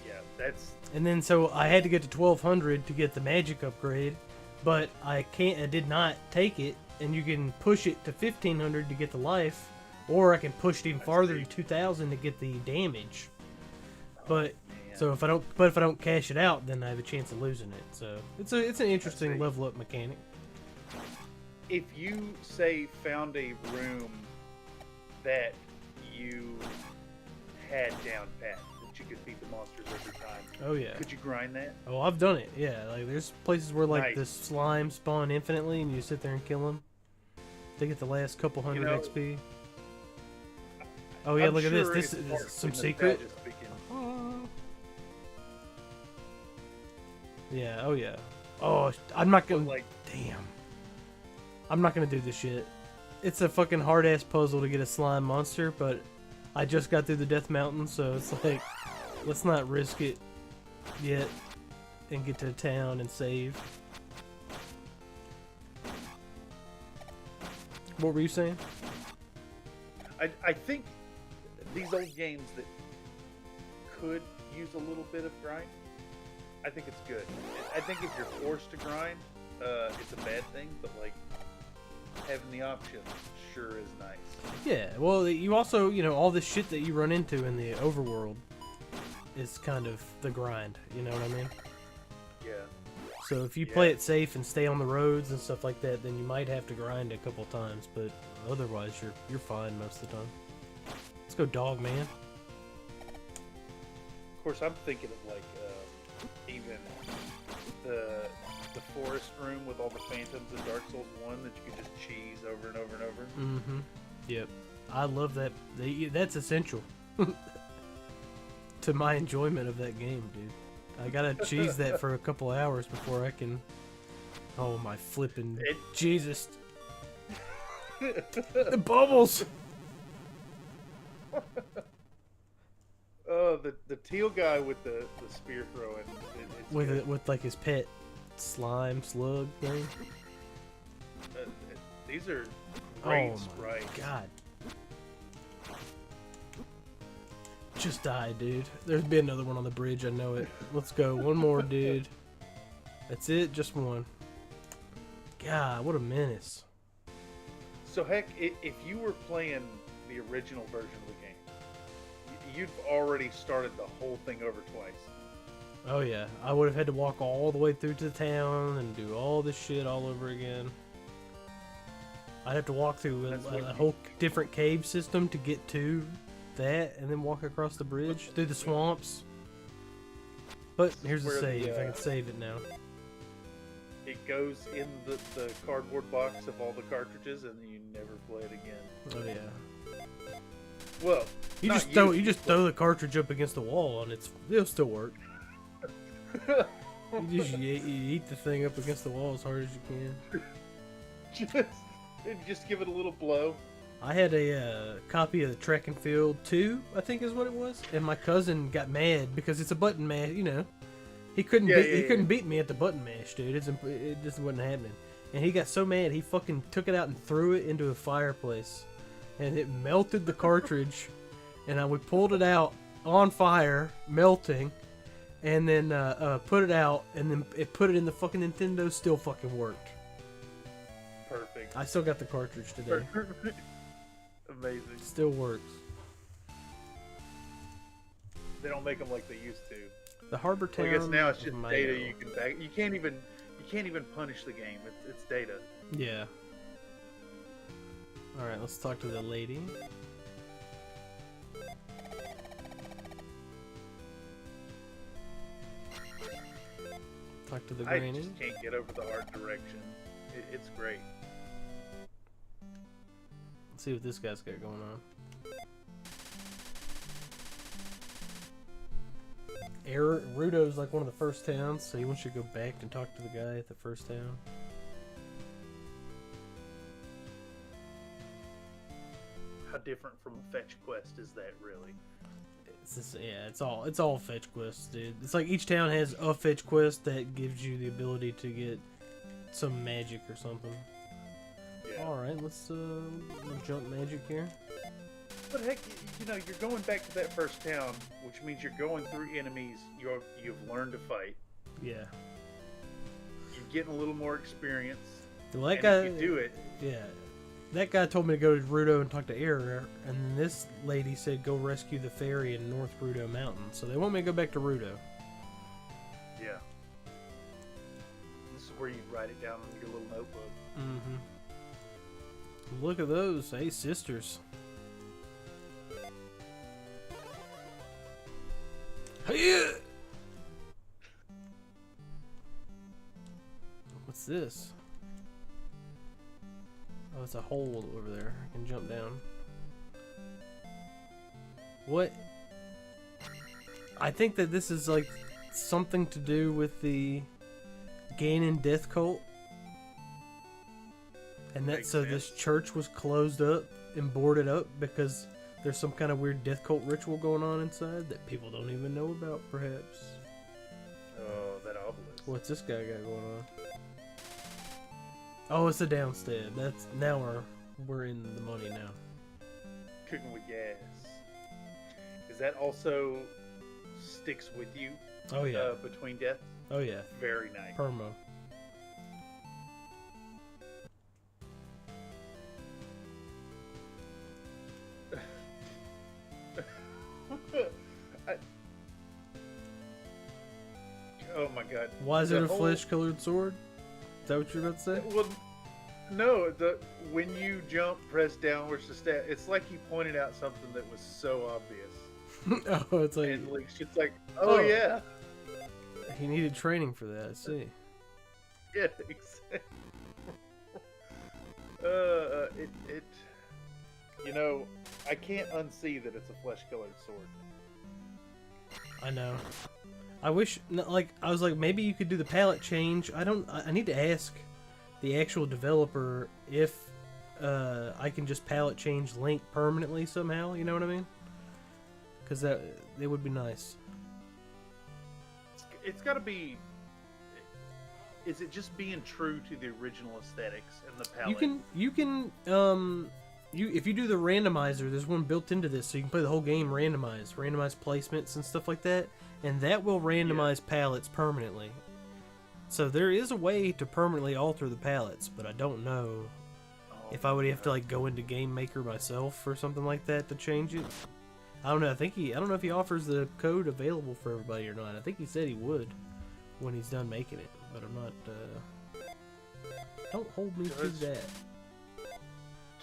Yeah, that's. And then so I had to get to 1200 to get the magic upgrade, but I did not take it, and you can push it to 1500 to get the life, or I can push it even farther to 2000 to get the damage. But Man. so if I don't cash it out, then I have a chance of losing it. So it's an interesting level up mechanic. If you say found a room that you had down pat, that you could beat the monsters every time. Oh yeah. Could you grind that? Oh, I've done it. Yeah, like there's places where like Nice. the slime spawn infinitely, and you sit there and kill them. They get the last couple hundred XP. Oh yeah, I'm look at sure this. it's This part is some of the secret. nostalgia speaking. Yeah. Oh yeah. Oh, I'm not gonna. Like, Damn. I'm not gonna do this shit. It's a fucking hard ass puzzle to get a slime monster, but I just got through the Death Mountain, so it's like, let's not risk it yet and get to town and save. What were you saying? I think these old games that could use a little bit of grind, I think it's good. I think if you're forced to grind, it's a bad thing, but like having the option sure is nice. Yeah, well, you also, you know, all this shit that you run into in the overworld is kind of the grind, you know what I mean? Yeah. So if you play it safe and stay on the roads and stuff like that, then you might have to grind a couple times, but otherwise you're fine most of the time. Let's go dog, man. Of course, I'm thinking of like even the forest room with all the phantoms in Dark Souls 1 that you can just cheese over and over and over. Mm-hmm. Yep. I love that. That's essential to my enjoyment of that game, dude. I gotta cheese that for a couple hours before I can... Oh my flippin' Jesus. The bubbles! Oh, the teal guy with the spear throwing. With like his pet slime slug thing. These are great sprites. God. Just die, dude. There's be another one on the bridge, I know it. Let's go. One more, dude. That's it, just one. God, what a menace. So heck, if you were playing the original version of the game, you'd already started the whole thing over twice. Oh yeah, I would have had to walk all the way through to the town and do all this shit all over again. I'd have to walk through a whole different cave system to get to that, and then walk across the bridge through the swamps. But here's the save. I can save it now. It goes in the cardboard box of all the cartridges, and then you never play it again. Oh yeah. Well, you just throw the cartridge up against the wall, and it'll still work. You eat the thing up against the wall as hard as you can. Just give it a little blow. I had a copy of the Track and Field 2, I think is what it was, and my cousin got mad because it's a button mash. You know, he couldn't beat me at the button mash, dude. It just wasn't happening. And he got so mad he fucking took it out and threw it into a fireplace, and it melted the cartridge. And we pulled it out on fire, melting. And then put it out, and then put it in the fucking Nintendo. Still fucking worked. Perfect. I still got the cartridge today. Amazing. Still works. They don't make them like they used to. The Harbor Town. Well, I guess now it's just data you can back. You can't even punish the game. It's data. Yeah. All right, let's talk to the lady. Talk to the granny. I just can't get over the art direction. It's great. Let's see what this guy's got going on. Rudo's like one of the first towns, so he wants you to go back and talk to the guy at the first town. How different from a fetch quest is that, really? It's all fetch quests, dude. It's like each town has a fetch quest that gives you the ability to get some magic or something. Yeah. All right, let's jump magic here. But heck, you know, you're going back to that first town, which means you're going through enemies you've learned to fight. Yeah. You're getting a little more experience. Well, that and guy, if you do it. Yeah. that guy told me to go to Rudo and talk to Error, and then this lady said go rescue the fairy in North Rudo Mountain. So they want me to go back to Rudo. Yeah. This is where you write it down on your little notebook. Mm-hmm. Look at those. Hey, sisters. Hey! What's this? Oh, it's a hole over there. I can jump down. What? I think that this is like something to do with the Ganon death cult. And that so this church was closed up and boarded up because there's some kind of weird death cult ritual going on inside that people don't even know about, perhaps. Oh, that obelisk. What's this guy got going on? Oh, it's a downstairs. That's now we're in the money now. Cooking with gas. Is that also sticks with you? Oh yeah. Between deaths? Oh yeah. Very nice. Permo. Oh my god. Why is it a flesh-colored sword? Is that what you're about to say? Well, no. When you jump, press downwards to stab. It's like you pointed out something that was so obvious. Oh, it's like. And like, it's like, oh yeah. He needed training for that. I see. Yeah, exactly. It. You know, I can't unsee that it's a flesh-colored sword. I know. I wish, like, I was like, maybe you could do the palette change. I need to ask the actual developer if I can just palette change Link permanently somehow, you know what I mean? Because that would be nice. It's got to be... Is it just being true to the original aesthetics and the palette? You can, if you do the randomizer, there's one built into this, so you can play the whole game randomized placements and stuff like that. And that will randomize palettes permanently. So there is a way to permanently alter the palettes, but I don't know if I would have to like go into Game Maker myself or something like that to change it. I don't know. I don't know if he offers the code available for everybody or not. I think he said he would when he's done making it, but I'm not. Don't hold me to that.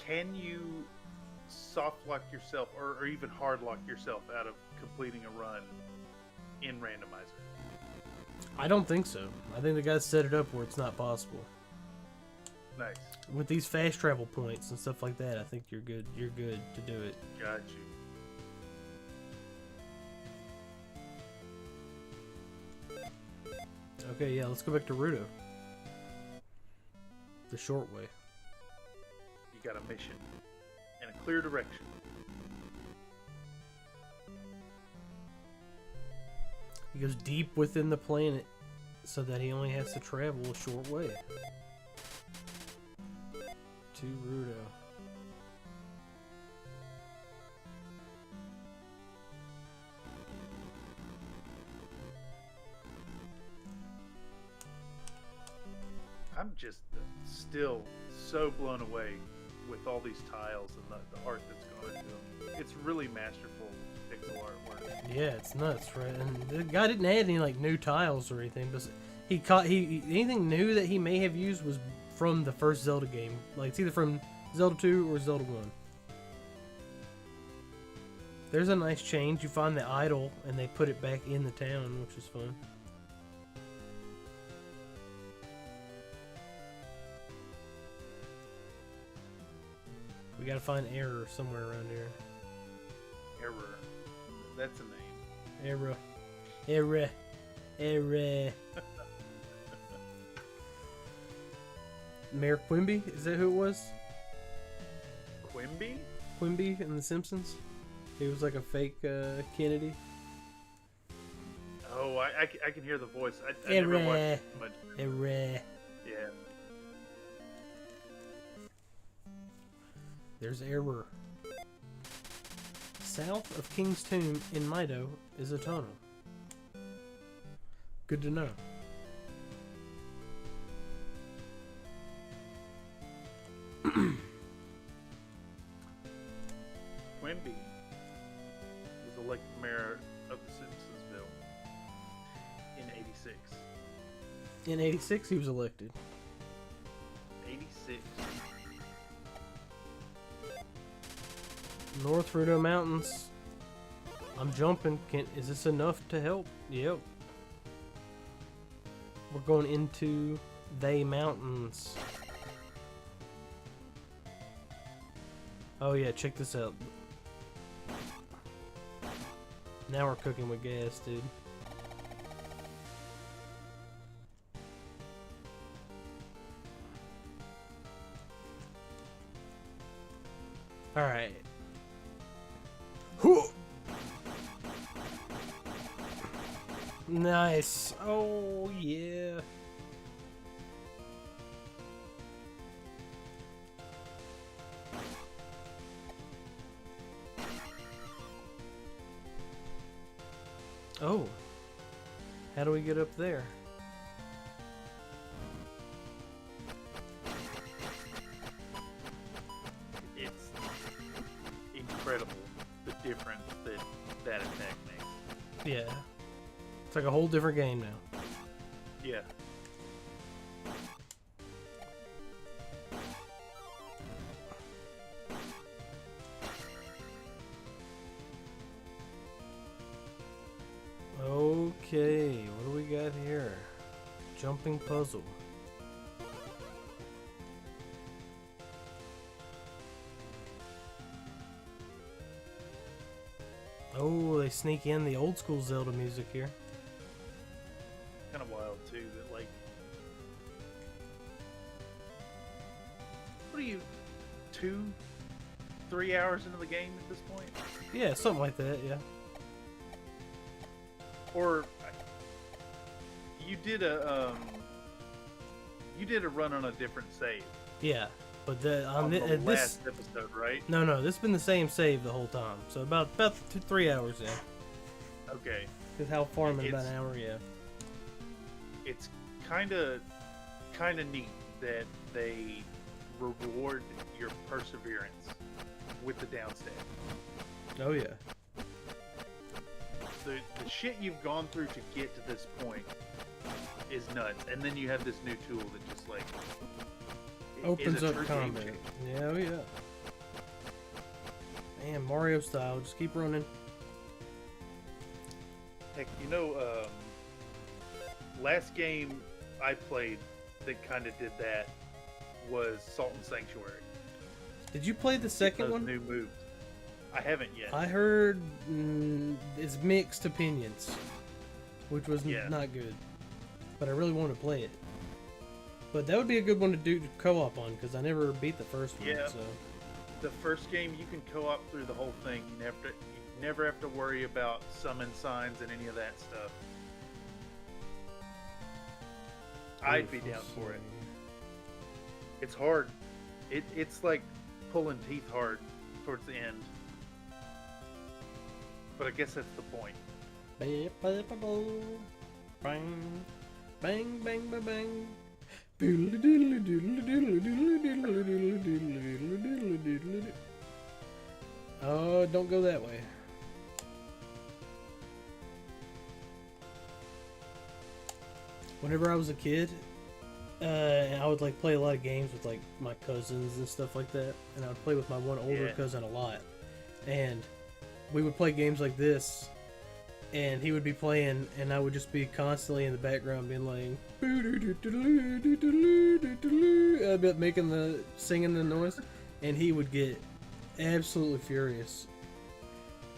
Can you soft lock yourself or even hard lock yourself out of completing a run in randomizer? I don't think so. I think the guys set it up where it's not possible. Nice. With these fast travel points and stuff like that, I think you're good. You're good to do it. Got you. Okay, yeah, let's go back to Rudo. The short way. You got a mission and a clear direction. He goes deep within the planet so that he only has to travel a short way. To Rudo. I'm just still so blown away with all these tiles and the art that's going into them. It's really masterful pixel artwork. Yeah, it's nuts, right? And the guy didn't add any like new tiles or anything, but he anything new that he may have used was from the first Zelda game. Like it's either from Zelda 2 or Zelda 1. There's a nice change. You find the idol and they put it back in the town, which is fun. We gotta find Error somewhere around here. Error. That's a name. Error. Error. Error. Mayor Quimby? Is that who it was? Quimby? Quimby in The Simpsons? He was like a fake Kennedy. Oh, I can hear the voice. I never watched much. Error. Yeah. There's Error. South of King's Tomb in Mido is a tunnel. Good to know. Quimby was elected mayor of the Simpsonsville in '86. In '86, he was elected. '86. North Fruto Mountains. I'm jumping. Is this enough to help? Yep. We're going into they mountains. Oh yeah, check this out. Now we're cooking with gas, dude. Alright. Nice. Oh, yeah. Oh. How do we get up there? It's incredible the difference that attack makes. Yeah. It's like a whole different game now. Yeah. Okay, what do we got here? Jumping puzzle. Oh, they sneak in the old school Zelda music here. Kind of wild too that like, what are you, 2-3 hours into the game at this point? Yeah, something like that, yeah. Or you did a run on a different save Yeah, but on the this last episode, right? no, this has been the same save the whole time. So about 3 hours in. Okay. Because how far am I? About It's- an hour, yeah. It's kind of neat that they reward your perseverance with the downstab. Oh yeah. The shit you've gone through to get to this point is nuts, and then you have this new tool that just like Opens is a up true game combat. changer. Yeah, oh yeah. Man, Mario style, just keep running. Heck, last game I played that kind of did that was Salt and Sanctuary. Did you play the second Those one? new moves. I haven't yet. I heard it's mixed opinions, which was Yeah. not good. But I really want to play it. But that would be a good one to do co-op on because I never beat the first one. Yeah. So The first game you can co-op through the whole thing. You never have to worry about summon signs and any of that stuff. I'd be down for it. It's hard. It's like pulling teeth hard towards the end. But I guess that's the point. Bang, bang, bang, bang, bang. Oh, don't go that way. Whenever I was a kid, I would like play a lot of games with like my cousins and stuff like that, and I would play with my one older cousin a lot, and we would play games like this, and he would be playing, and I would just be constantly in the background being like, I'd be making singing the noise, and he would get absolutely furious.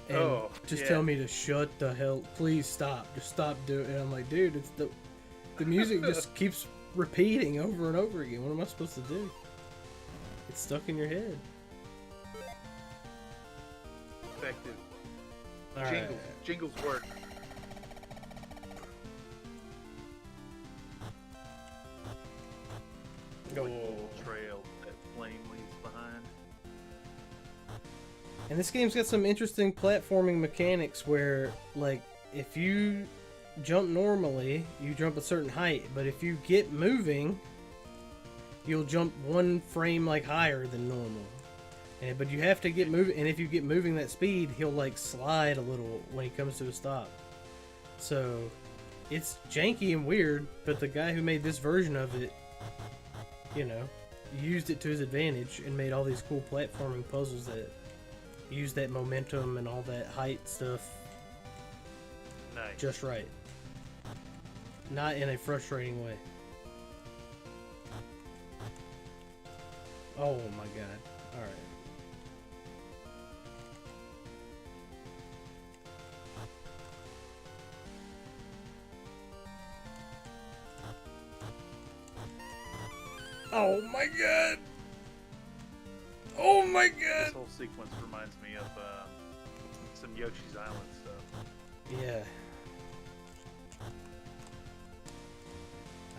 And tell me to shut the hell, please stop, just stop doing it. And I'm like, dude, it's the music just keeps repeating over and over again. What am I supposed to do? It's stuck in your head. Effective. All right. Jingles work. Go. Little trail that flame leaves behind. And this game's got some interesting platforming mechanics where, like, if you jump normally, you jump a certain height, but if you get moving, you'll jump one frame, like, higher than normal. But you have to get moving, and if you get moving that speed, he'll like slide a little when he comes to a stop. So it's janky and weird, but the guy who made this version of it, you know, used it to his advantage and made all these cool platforming puzzles that use that momentum and all that height stuff Nice. just right. Not in a frustrating way. Oh my god. Alright. Oh my god! Oh my god! This whole sequence reminds me of some Yoshi's Island stuff. Yeah.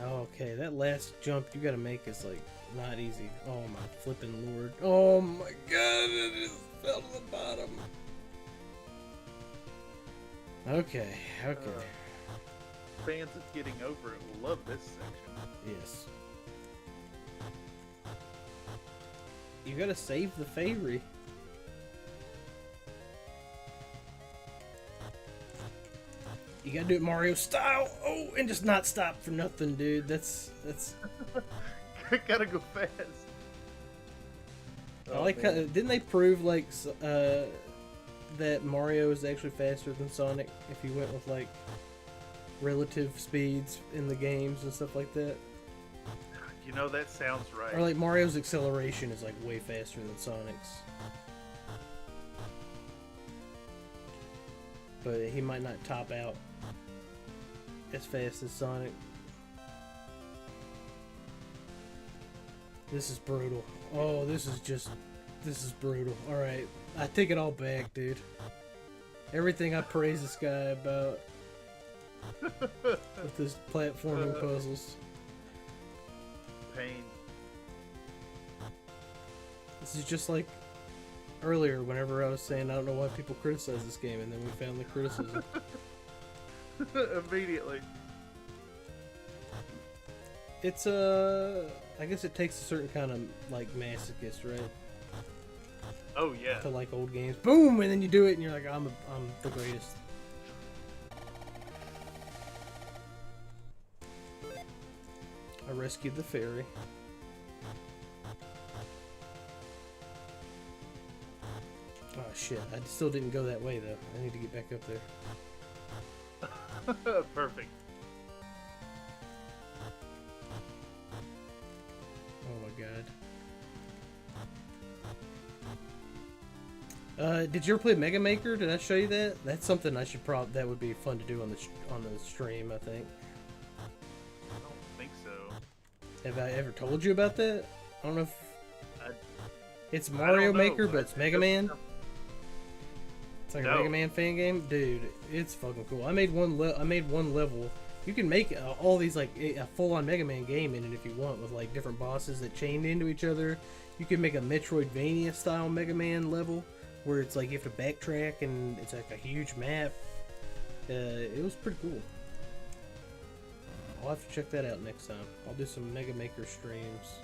Okay, that last jump you gotta make is like not easy. Oh my flippin' lord. Oh my god, it just fell to the bottom. Okay. Fans of Getting Over It will love this section. Yes. You gotta save the Fairy. You gotta do it Mario style. Oh, and just not stop for nothing, dude. That's. Gotta go fast. I like how, didn't they prove like that Mario is actually faster than Sonic if you went with like relative speeds in the games and stuff like that? You know, that sounds right. Or like Mario's acceleration is like way faster than Sonic's. But he might not top out as fast as Sonic. This is brutal. Oh, this is brutal. Alright, I take it all back, dude. Everything I praise this guy about with this platforming puzzles. Pain. This is just like earlier whenever I was saying I don't know why people criticize this game, and then we found the criticism. Immediately. It's I guess it takes a certain kind of like masochist, right? Oh yeah. To like old games. Boom, and then you do it and you're like, I'm the greatest. I rescued the fairy. Oh shit, I still didn't go that way though. I need to get back up there. Perfect. Oh my god. Did you ever play Mega Maker? Did I show you that? That's something I should that would be fun to do on the stream, I think. I don't think so. Have I ever told you about that? I don't know if it's I Mario don't know, Maker, but it's Mega Man. It's like a No. Mega Man fan game, dude. It's fucking cool. I made one level. You can make all these like a full-on Mega Man game in it if you want, with like different bosses that chain into each other. You can make a Metroidvania style Mega Man level where it's like you have to backtrack and it's like a huge map. It was pretty cool. I'll have to check that out next time. I'll do some Mega Maker streams.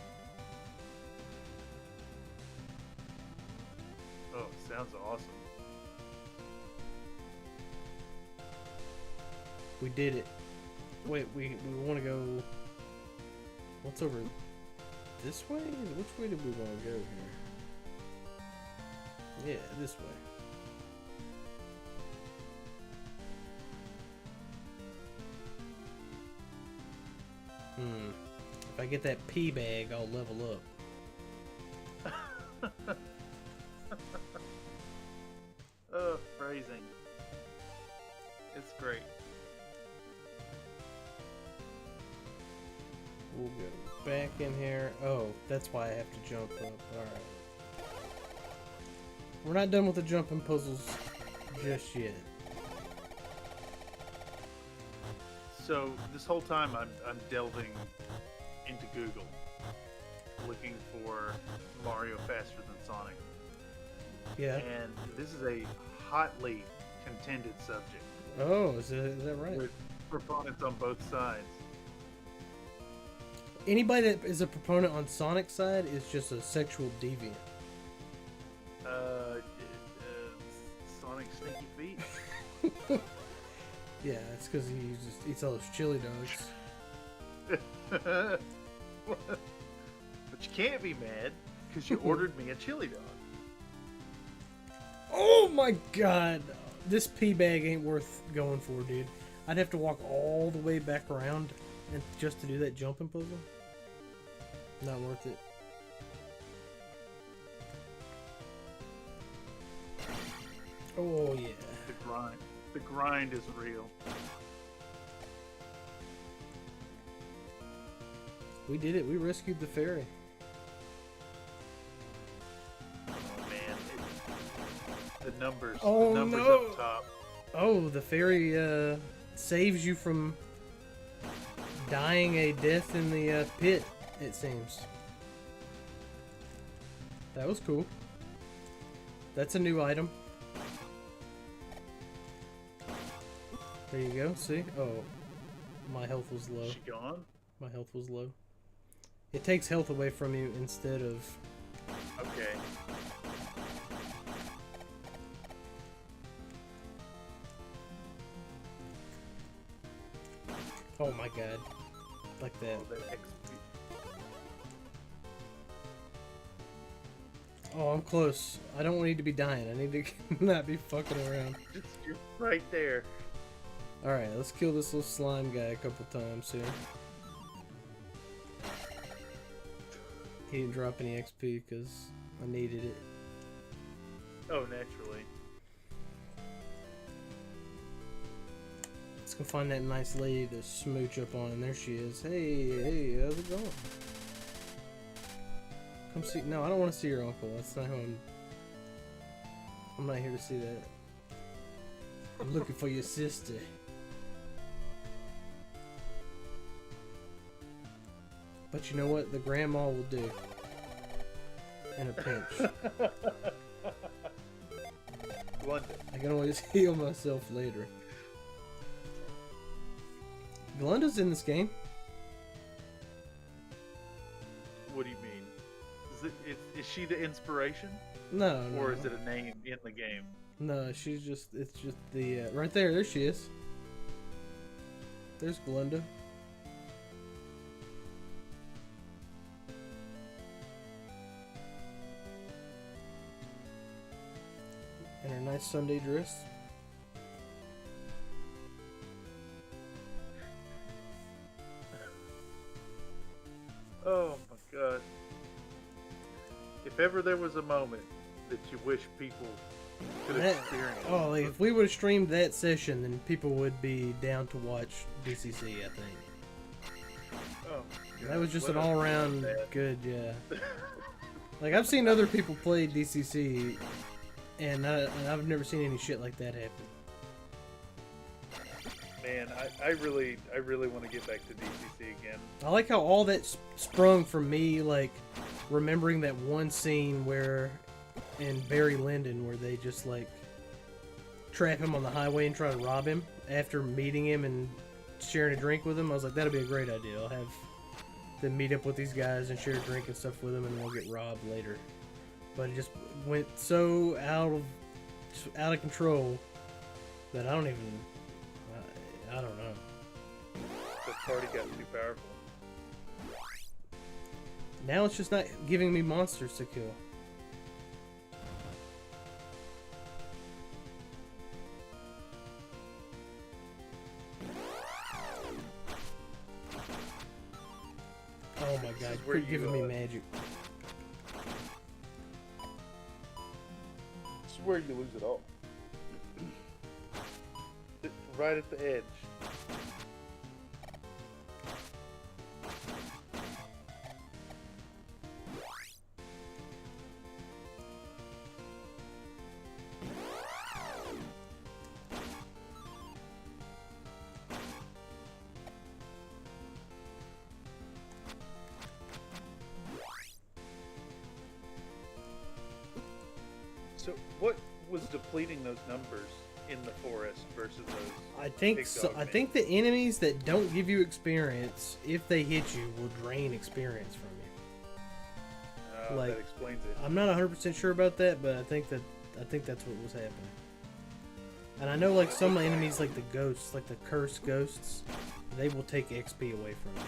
Oh, sounds awesome. We did it. Wait, we want to go. What's over this way? Which way did we want to go here? Yeah, this way. If I get that P bag, I'll level up. Oh, phrasing. It's great. We'll go back in here. Oh, that's why I have to jump up. Alright. We're not done with the jumping puzzles just yet. So this whole time I'm delving into Google, looking for Mario faster than Sonic. Yeah. And this is a hotly contended subject. Oh, is that right? With proponents on both sides. Anybody that is a proponent on Sonic's side is just a sexual deviant. Sonic Stinky Feet. Yeah, it's because he just eats all those chili dogs. But you can't be mad because you ordered me a chili dog. Oh my god! This pea bag ain't worth going for, dude. I'd have to walk all the way back around and just to do that jumping puzzle. Not worth it. Oh yeah. The grind is real. We did it. We rescued the fairy. Oh man, the numbers. Oh, the numbers no. up top. Oh, the fairy saves you from dying a death in the pit, it seems. That was cool. That's a new item. There you go, see? Oh, my health was low. Is she gone? My health was low. It takes health away from you instead of... Okay. Oh my god. Like that. Oh, that XP. Oh, I'm close. I don't need to be dying. I need to not be fucking around. You're right there. Alright, let's kill this little slime guy a couple times here. He didn't drop any XP because I needed it. Oh, naturally. Let's go find that nice lady to smooch up on. There she is. Hey, how's it going? Come see. No, I don't want to see your uncle. That's not how I'm not here to see that. I'm looking for your sister. But you know what? The grandma will do. In a pinch. London. I can always heal myself later. Glinda's in this game. What do you mean? Is she the inspiration? No, no. Or is it a name in the game? No, she's just, it's just the, right there, there she is. There's Glinda. In her nice Sunday dress. Oh my god. If ever there was a moment that you wish people could have experienced. Oh, like if we would have streamed that session, then people would be down to watch DCC, I think. Oh, That was just an what a- all-around good, yeah. Like, I've seen other people play DCC, and I've never seen any shit like that happen. Man, I really want to get back to DCC again. I like how all that sprung from me, like, remembering that one scene where, in Barry Lyndon, where they just, like, trap him on the highway and try to rob him after meeting him and sharing a drink with him. I was like, that'll be a great idea. I'll have them meet up with these guys and share a drink and stuff with them, and we'll get robbed later. But it just went so out of control that I don't know. The party got too powerful. Now it's just not giving me monsters to kill. Oh my god, where quit giving me magic. This is where you lose it all. Right at the edge. So, what was depleting those numbers in the forest versus those? I think big so. dog I men? think the enemies that don't give you experience, if they hit you, will drain experience from you. Like, that explains it. I'm not 100% sure about that, but I think that's what was happening. And I know like some enemies, like the ghosts, like the cursed ghosts, they will take XP away from you.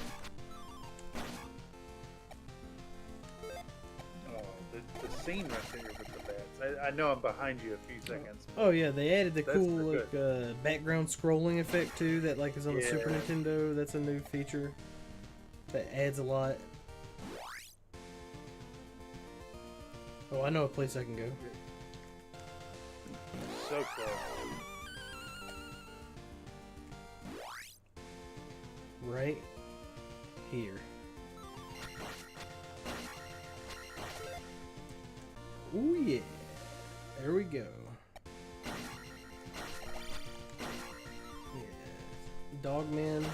Oh, the scene right there with the bats. I know I'm behind you a few seconds. Oh yeah, they added the That's cool pretty like background scrolling effect too. That like is on the Super Yeah. Nintendo. That's a new feature that adds a lot. Oh, I know a place I can go. So close. Right here. Ooh yeah. There we go. Yeah. Dogman.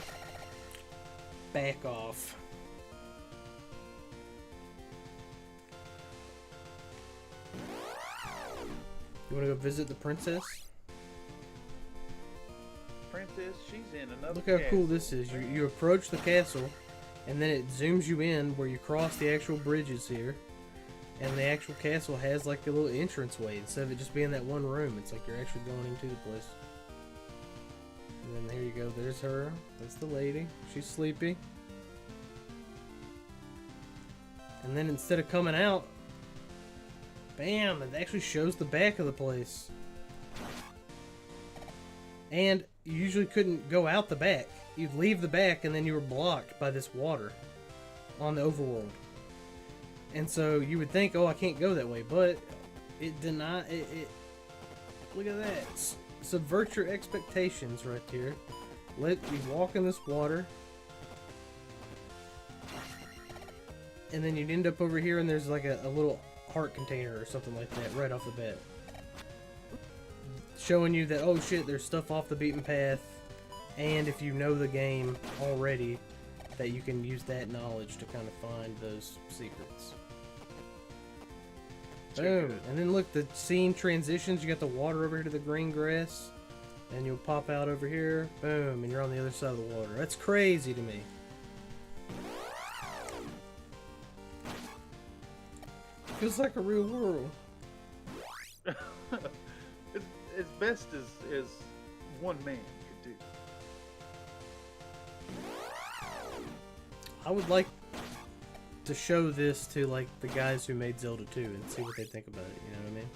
Back off. You wanna go visit the princess? Princess, she's in another Look how cool castle. this is. You approach the castle, and then it zooms you in where you cross the actual bridges here. And the actual castle has like a little entranceway. Instead of it just being that one room, it's like you're actually going into the place. And then there you go. There's her. That's the lady. She's sleepy. And then instead of coming out, bam! It actually shows the back of the place. And you usually couldn't go out the back. You'd leave the back and then you were blocked by this water on the overworld. And so you would think, oh, I can't go that way, but it did not. Look at that. Subvert your expectations right here. Let you walk in this water. And then you'd end up over here and there's like a little heart container or something like that right off the bat. Showing you that, oh shit, there's stuff off the beaten path, and if you know the game already, that you can use that knowledge to kind of find those secrets. Boom! And then look, the scene transitions. You got the water over here to the green grass, and you'll pop out over here. Boom! And you're on the other side of the water. That's crazy to me. Feels like a real world. As best as one man could do. I would like to show this to like the guys who made Zelda 2 and see what they think about it, you know what I mean?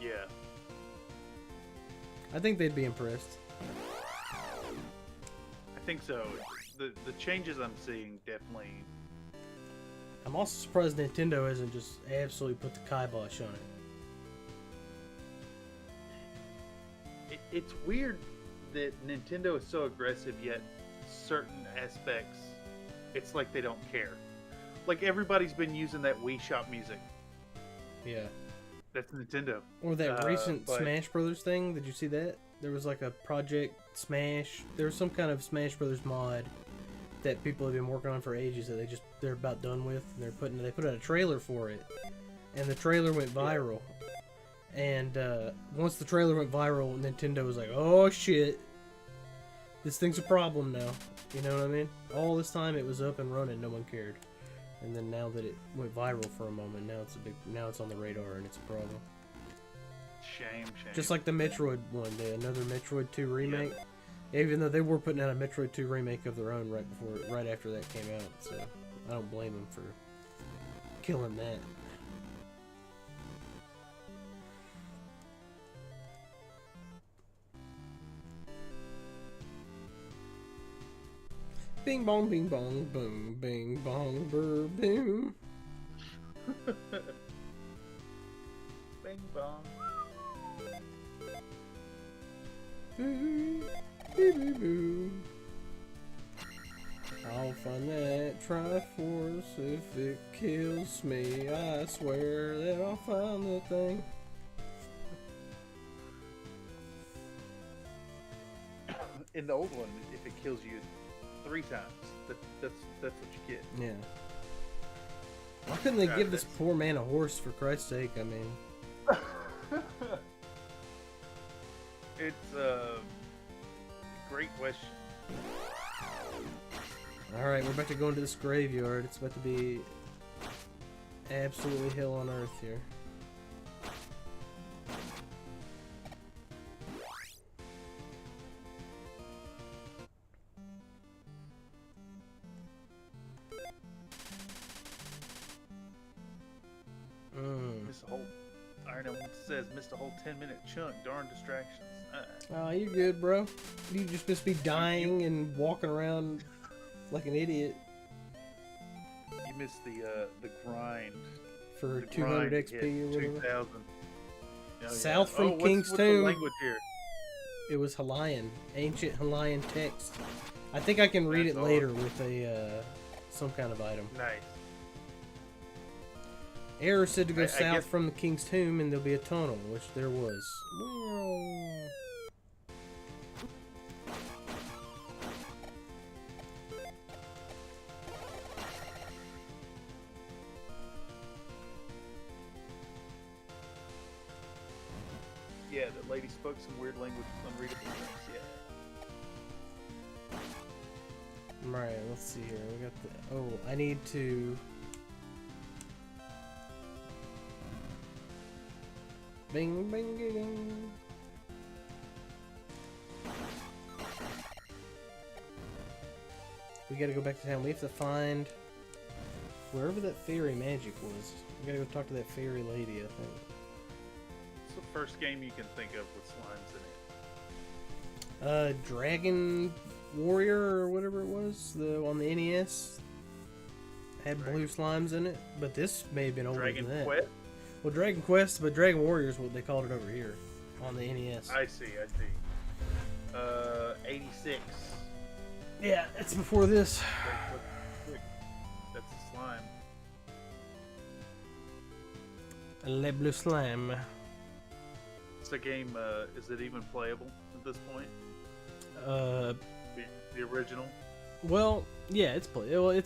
Yeah. I think they'd be impressed. I think so. The changes I'm seeing definitely. I'm also surprised Nintendo hasn't just absolutely put the kibosh on it. It's weird that Nintendo is so aggressive, yet certain aspects, it's like they don't care. Like everybody's been using that Wii Shop music. Yeah. That's Nintendo. Or that recent but- Smash Brothers thing. Did you see that? There was like a Project Smash. There was some kind of Smash Brothers mod that people have been working on for ages that they're about done with. And they put out a trailer for it, and the trailer went viral. And once the trailer went viral, Nintendo was like, "Oh shit, this thing's a problem now." You know what I mean? All this time it was up and running, no one cared. And then now that it went viral for a moment, now it's on the radar and it's a problem. Shame. Just like the Metroid one, another Metroid 2 remake. Even though they were putting out a Metroid 2 remake of their own right after that came out, so I don't blame them for killing that. Bing bong, bing bong, boom, bing bong, brr, boom. Bing bong. Boo, boo, boo, boo. I'll find that Triforce if it kills me. I swear that I'll find the thing. In the old one, if it kills you 3 times, that's what you get. Yeah. Why couldn't they give this poor man a horse, for Christ's sake? I mean, It's a great question. alright, we're about to go into this graveyard. It's about to be absolutely hell on earth here. Missed a whole. Iron Element says missed a whole 10-minute chunk. Darn distractions. Oh, you're good, bro. You just must be dying and walking around like an idiot You missed the grind. for The 200 grind XP hit or whatever. 2,000. Oh, South from what's King's the Tomb. language here? It was Hawaiian, ancient Hawaiian text. I think I can read That's it later with a some kind of item. Nice. Error said to go I south guess- from the King's Tomb, and there'll be a tunnel, which there was. Yeah, that lady spoke some weird language, unreadable things. Yeah. Right, let's see here. We got the. Oh, I need to. Bing, bing, ding, ding. We gotta go back to town. We have to find wherever that fairy magic was. We gotta go talk to that fairy lady, I think. It's the first game you can think of with slimes in it. Dragon Warrior or whatever it was, the on the NES had blue slimes in it, but this may have been older Dragon than that. Quest? Well, Dragon Quest, but Dragon Warrior is what they called it over here on the NES. I see. 86. Yeah, it's before this. Quick. That's a slime. Le Bleu Slime. It's a game, is it even playable at this point? The original? Well, yeah, it's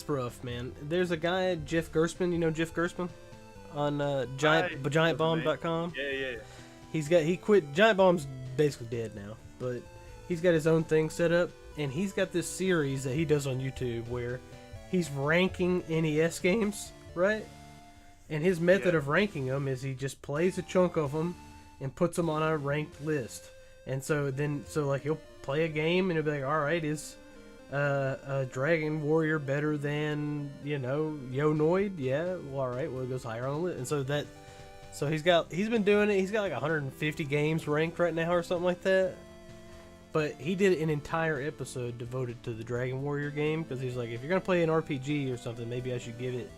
rough, man. There's a guy, Jeff Gerstmann. You know Jeff Gerstmann on GiantBomb.com. Yeah. He quit. Giant Bomb's basically dead now, but he's got his own thing set up, and he's got this series that he does on YouTube where he's ranking NES games, right? And his method of ranking them is he just plays a chunk of them and puts them on a ranked list. And so like he'll play a game and he'll be like, all right, is a Dragon Warrior better than, Yonoid? Yeah, well, all right, well, it goes higher on the list. And so he's been doing it. He's got like 150 games ranked right now or something like that. But he did an entire episode devoted to the Dragon Warrior game because he's like, if you're going to play an RPG or something, maybe I should give it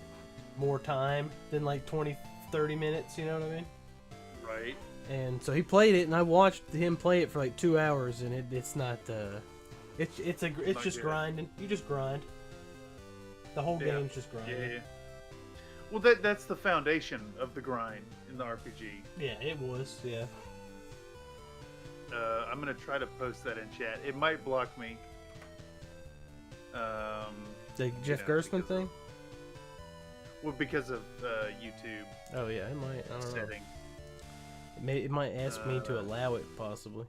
more time than like 20, 30 minutes, you know what I mean? Right. And so he played it, and I watched him play it for like 2 hours, and it's not, it's just good. grinding. You just grind. The whole game's just grinding. Yeah. Well, that's the foundation of the grind in the RPG. Yeah, it was, yeah. I'm gonna try to post that in chat. It might block me. The Jeff Gerstmann thing? Well, because of YouTube Oh, yeah, it might. I don't know. settings. It might ask me to allow it, possibly.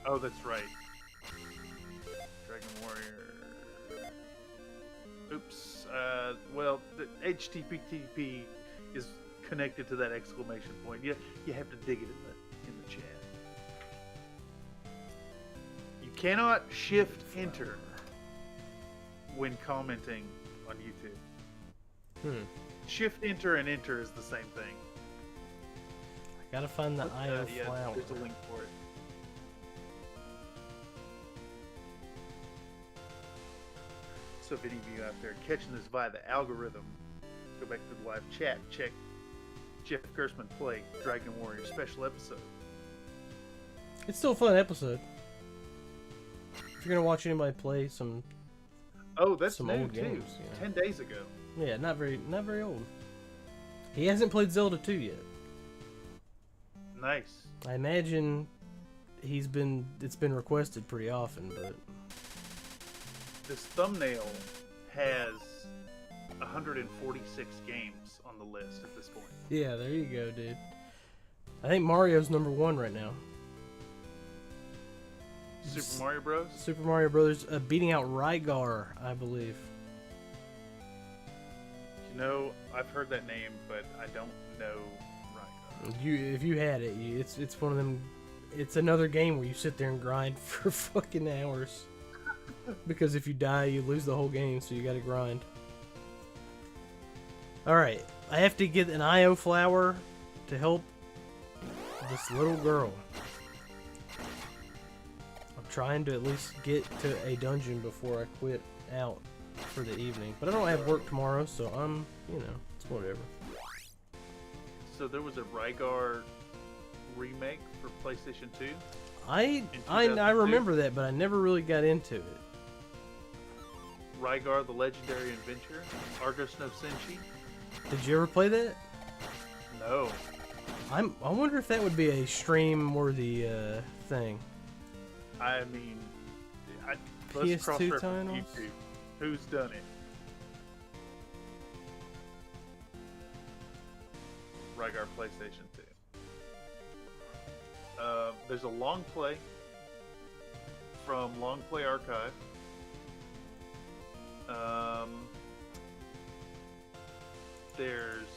Oh, that's right. Dragon Warrior. Oops. Well, the HTTP is connected to that exclamation point. You have to dig it in the chat. You cannot shift enter when commenting on YouTube. Shift enter and enter is the same thing. I gotta find the IO flower. There's a link for it. So if any of you out there catching this via the algorithm, go back to the live chat, check Jeff Gerstmann play Dragon Warrior special episode. It's still a fun episode. If you're gonna watch anybody play some, Oh, that's some new old too. games, 10 days ago. yeah, not very old. He hasn't played Zelda 2 yet. Nice. I imagine it's been requested pretty often, but This thumbnail has 146 games on the list at this point. yeah, there you go, dude. I think Mario's number 1 right now. Super Mario Bros. Super Mario Brothers beating out Rygar, I believe. No, I've heard that name, but I don't know Rygar. If you had it, it's one of them. It's another game where you sit there and grind for fucking hours. Because if you die, you lose the whole game, so you gotta grind. Alright, I have to get an IO flower to help this little girl. I'm trying to at least get to a dungeon before I quit out for the evening. But I don't have work tomorrow, so I'm, you know, it's whatever. So there was a Rygar remake for PlayStation 2? I remember that, but I never really got into it. Rygar the Legendary Adventure? Argos no Senshi? Did you ever play that? No. I wonder if that would be a stream-worthy thing. I mean, let's PS2 cross-reference titles? YouTube. Who's done it? Rygar PlayStation 2. There's a long play from Long Play Archive. There's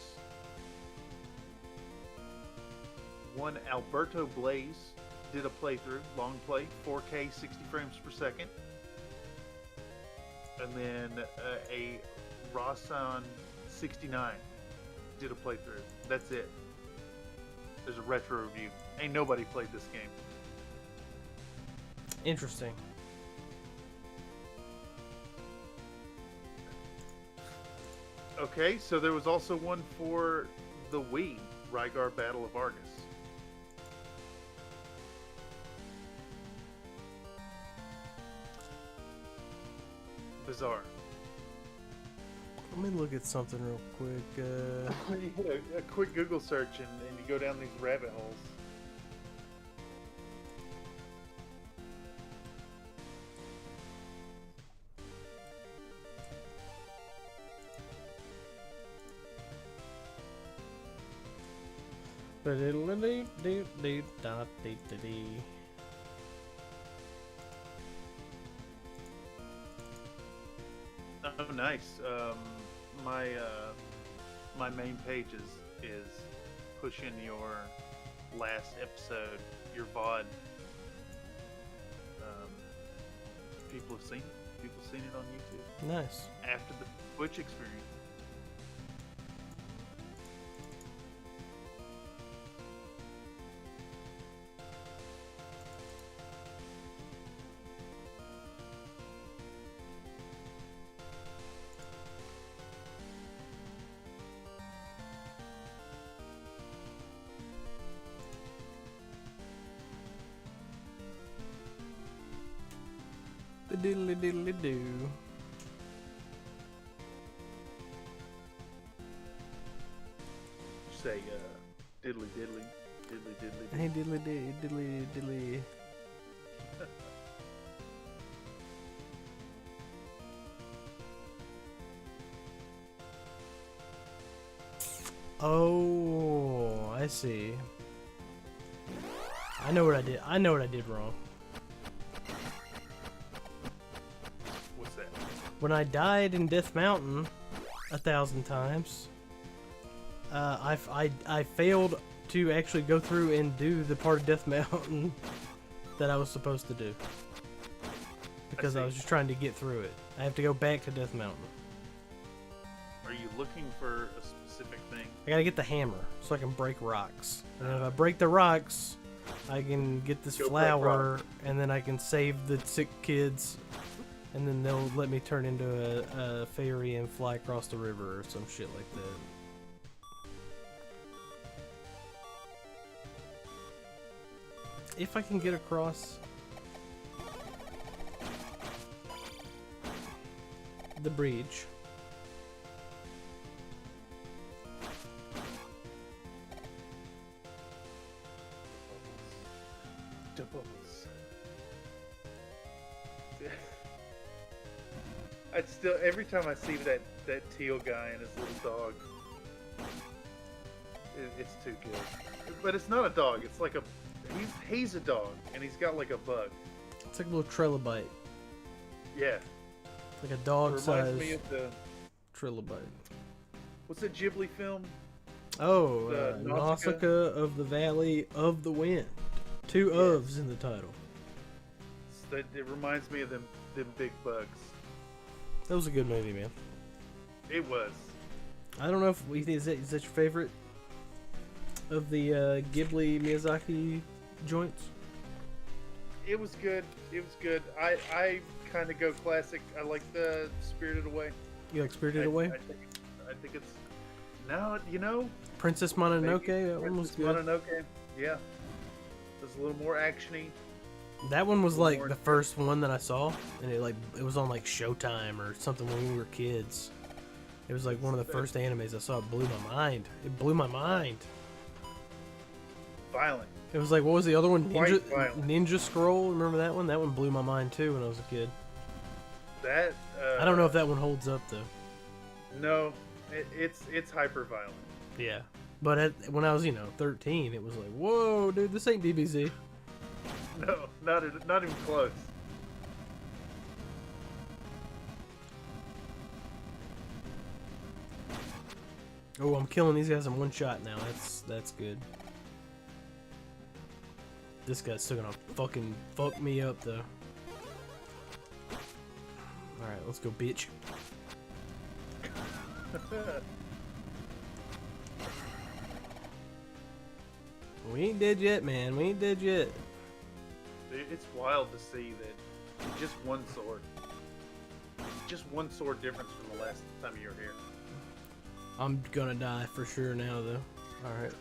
one Alberto Blaze did a playthrough, long play, 4K, 60 frames per second. And then a Rasan69 did a playthrough. That's it. There's a retro review. Ain't nobody played this game. Interesting. Okay, so there was also one for the Wii, Rygar Battle of Argus. Bizarre. Let me look at something real quick. You hit a quick Google search and you go down these rabbit holes. Oh, nice. My main page is pushing your last episode, your VOD. People have seen it. People have seen it on YouTube. Nice. After the Twitch experience. Diddly diddly do. Say diddly diddly diddly diddly. Hey diddly diddly diddly. Oh, I see. I know what I did. I know what I did wrong. What's that? When I died in Death Mountain 1,000 times, I failed to actually go through and do the part of Death Mountain that I was supposed to do. Because I was just trying to get through it. I have to go back to Death Mountain. Are you looking for a specific thing? I gotta get the hammer so I can break rocks. And if I break the rocks, I can get this flower, and then I can save the sick kids, and then they'll let me turn into a fairy and fly across the river or some shit like that. If I can get across the bridge. I'd still, every time I see that teal guy and his little dog, it's too good. But it's not a dog. It's like he's a dog, and he's got like a bug. It's like a little trilobite. Yeah. Like a dog-sized me of the trilobite. What's the Ghibli film? Oh, The Nausicaa of the Valley of the Wind. Two ofs in the title. It reminds me of them big bugs. That was a good movie, man. It was. I don't know if is that your favorite of the Ghibli Miyazaki joints? It was good. It was good. I kind of go classic. I like the Spirited Away. You like Spirited Away? I think it's no, you know. Princess Mononoke. That one was good. Mononoke. Yeah. It was a little more actiony. That one was like the first one that I saw, and it was on like Showtime or something when we were kids. It was like one of the first animes I saw. It blew my mind. It blew my mind. Violent. It was like, what was the other one? Quite violent. Ninja Scroll. Remember that one? That one blew my mind too when I was a kid. That I don't know if that one holds up though. No, it's hyper violent. Yeah, but when I was 13, it was like, whoa, dude, this ain't DBZ. No, not even close. Oh, I'm killing these guys in one shot now. That's good. This guy's still gonna fucking fuck me up though. Alright, let's go, bitch. We ain't dead yet, man. We ain't dead yet. Dude, it's wild to see that just one sword. Just one sword difference from the last time you were here. I'm gonna die for sure now, though. Alright.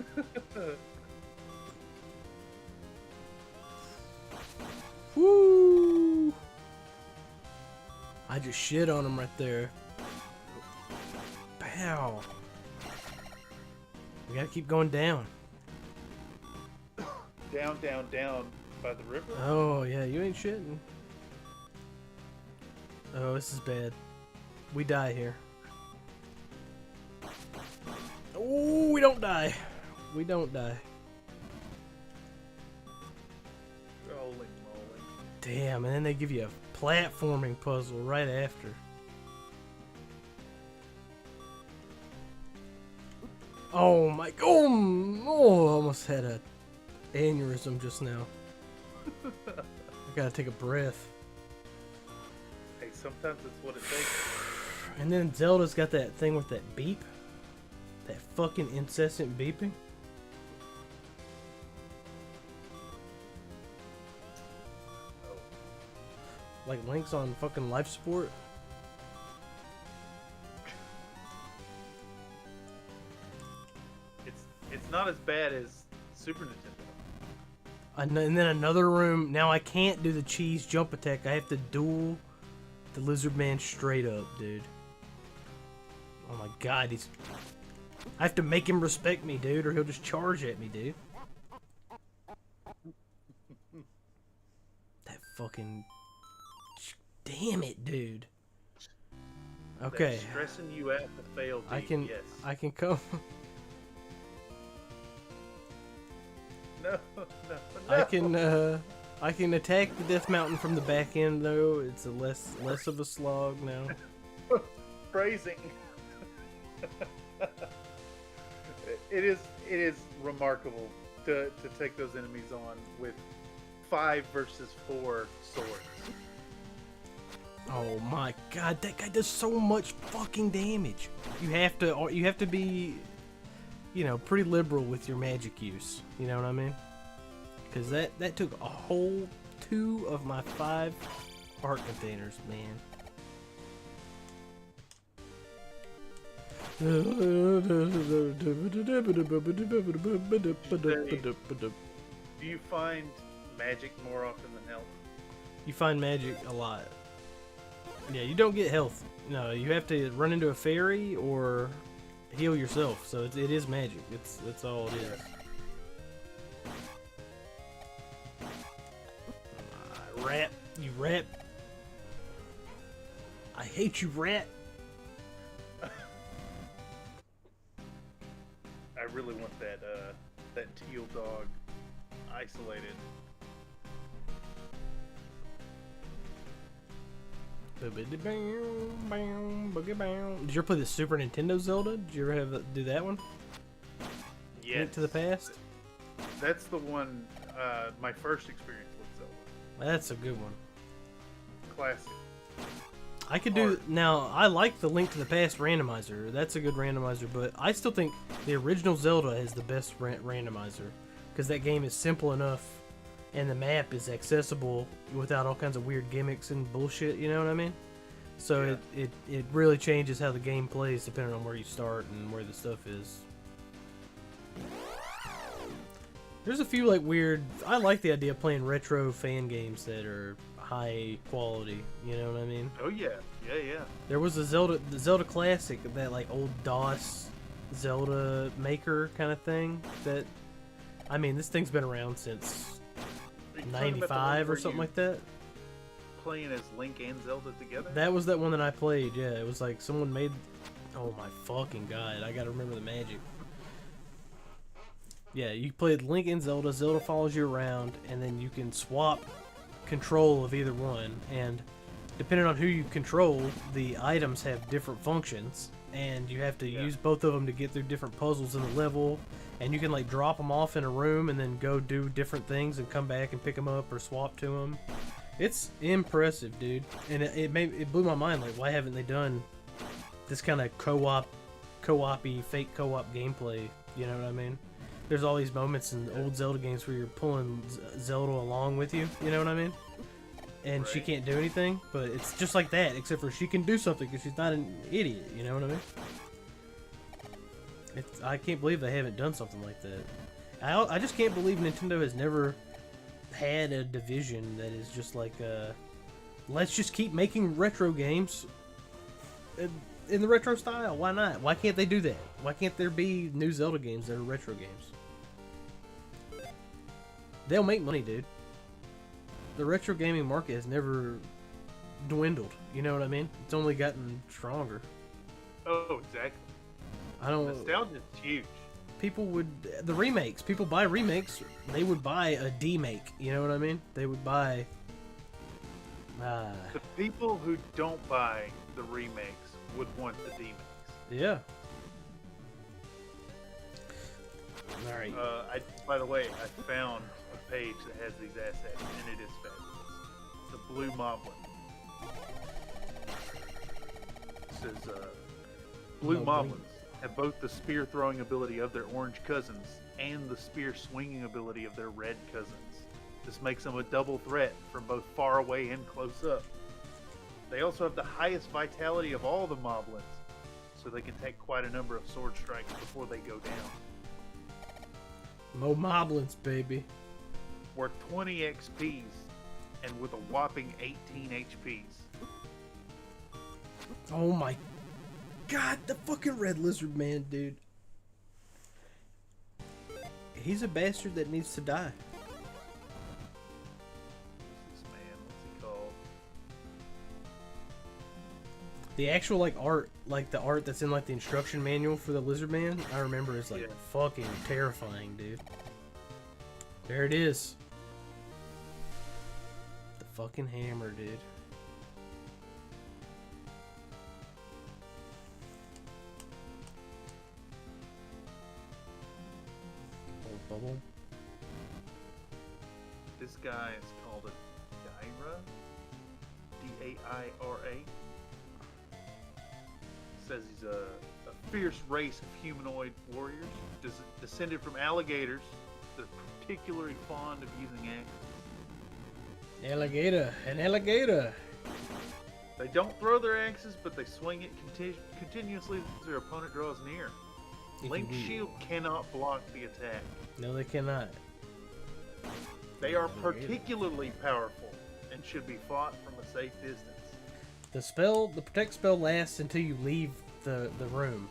Woo! I just shit on him right there. Pow! We gotta keep going down. Down, down, down by the river? Oh, yeah, you ain't shitting. Oh, this is bad. We die here. Oh, we don't die. We don't die. Holy moly. Damn, and then they give you a platforming puzzle right after. Oh my, oh, I almost had a aneurysm just now. I gotta take a breath. Hey, sometimes it's what it takes. And then Zelda's got that thing with that beep. That fucking incessant beeping. Oh. Like Link's on fucking life support. It's not as bad as Super Nintendo. And then another room. Now I can't do the cheese jump attack. I have to duel the lizard man straight up, dude. Oh my god, he's... I have to make him respect me, dude, or he'll just charge at me, dude. That fucking... Damn it, dude. Okay. That's stressing you out to fail, dude. Yes. I can come... No. I can attack the Death Mountain from the back end though. It's a less of a slog now. Phrasing. It is remarkable to take those enemies on with 5 versus 4 swords. Oh my god, that guy does so much fucking damage. You have to be, pretty liberal with your magic use. You know what I mean? Because that took a whole 2 of my 5 heart containers, man. Do you find magic more often than health? You find magic a lot. Yeah, you don't get health. No, you have to run into a fairy or heal yourself. So it is magic. That's all it is. Rat, you rat. I hate you, rat. I really want that teal dog isolated. Did you ever play the Super Nintendo Zelda? Did you ever do that one? Yes. Link to the Past? That's the one, my first experience with Zelda. That's a good one. Classic. I could do... Now, I like the Link to the Past randomizer. That's a good randomizer, but I still think the original Zelda is the best randomizer. Because that game is simple enough, and the map is accessible without all kinds of weird gimmicks and bullshit, you know what I mean? So Yeah. it really changes how the game plays depending on where you start and where the stuff is. There's a few like weird... I like the idea of playing retro fan games that are high quality, you know what I mean? Oh yeah, yeah. There was the Zelda Classic, that like old DOS Zelda Maker kind of thing. That, I mean, this thing's been around since Are you talking about the one 95 or where something you like that. Playing as Link and Zelda together? That was that one that I played. Yeah, it was like someone made. Oh my fucking god! I gotta remember the magic. Yeah, you played Link and Zelda. Zelda follows you around, and then you can swap control of either one. And depending on who you control, the items have different functions, and you have to use both of them to get through different puzzles in the level. And you can like drop them off in a room, and then go do different things, and come back and pick them up or swap to them. It's impressive, dude, and it blew my mind. Like, why haven't they done this kind of co-op-y, fake co-op gameplay? You know what I mean? There's all these moments in old Zelda games where you're pulling Zelda along with you. You know what I mean? And she can't do anything, but it's just like that, except for she can do something because she's not an idiot. You know what I mean? I can't believe they haven't done something like that. I just can't believe Nintendo has never had a division that is just like let's just keep making retro games in the retro style. Why not? Why can't they do that? Why can't there be new Zelda games that are retro games? They'll make money, dude. The retro gaming market has never dwindled. You know what I mean? It's only gotten stronger. Oh, exactly. I don't. Nostalgia's huge. People would the remakes. People buy remakes. They would buy a D-make. You know what I mean? They would buy. The people who don't buy the remakes would want the D-makes. Yeah. All right. By the way, I found a page that has these assets, and it is fabulous. The Blue Moblin. It says, Blue Moblins have both the spear throwing ability of their orange cousins and the spear swinging ability of their red cousins. This makes them a double threat from both far away and close up. They also have the highest vitality of all the Moblins, so they can take quite a number of sword strikes before they go down. Mo Moblins, baby. Worth 20 XPs and with a whopping 18 HPs. Oh my god, the fucking red lizard man, dude. He's a bastard that needs to die. This man, what's he called? The actual like art, like the art that's in like the instruction manual for the lizard man, I remember is like fucking terrifying, dude. There it is. The fucking hammer, dude. Bubble. This guy is called a Daira. D-A-I-R-A. Says he's a fierce race of humanoid warriors, descended from alligators. They're particularly fond of using axes. Alligator, an alligator. They don't throw their axes, but they swing it continuously as their opponent draws near. Link's shield cannot block the attack. No, they cannot. They are particularly powerful and should be fought from a safe distance. The protect spell lasts until you leave the room,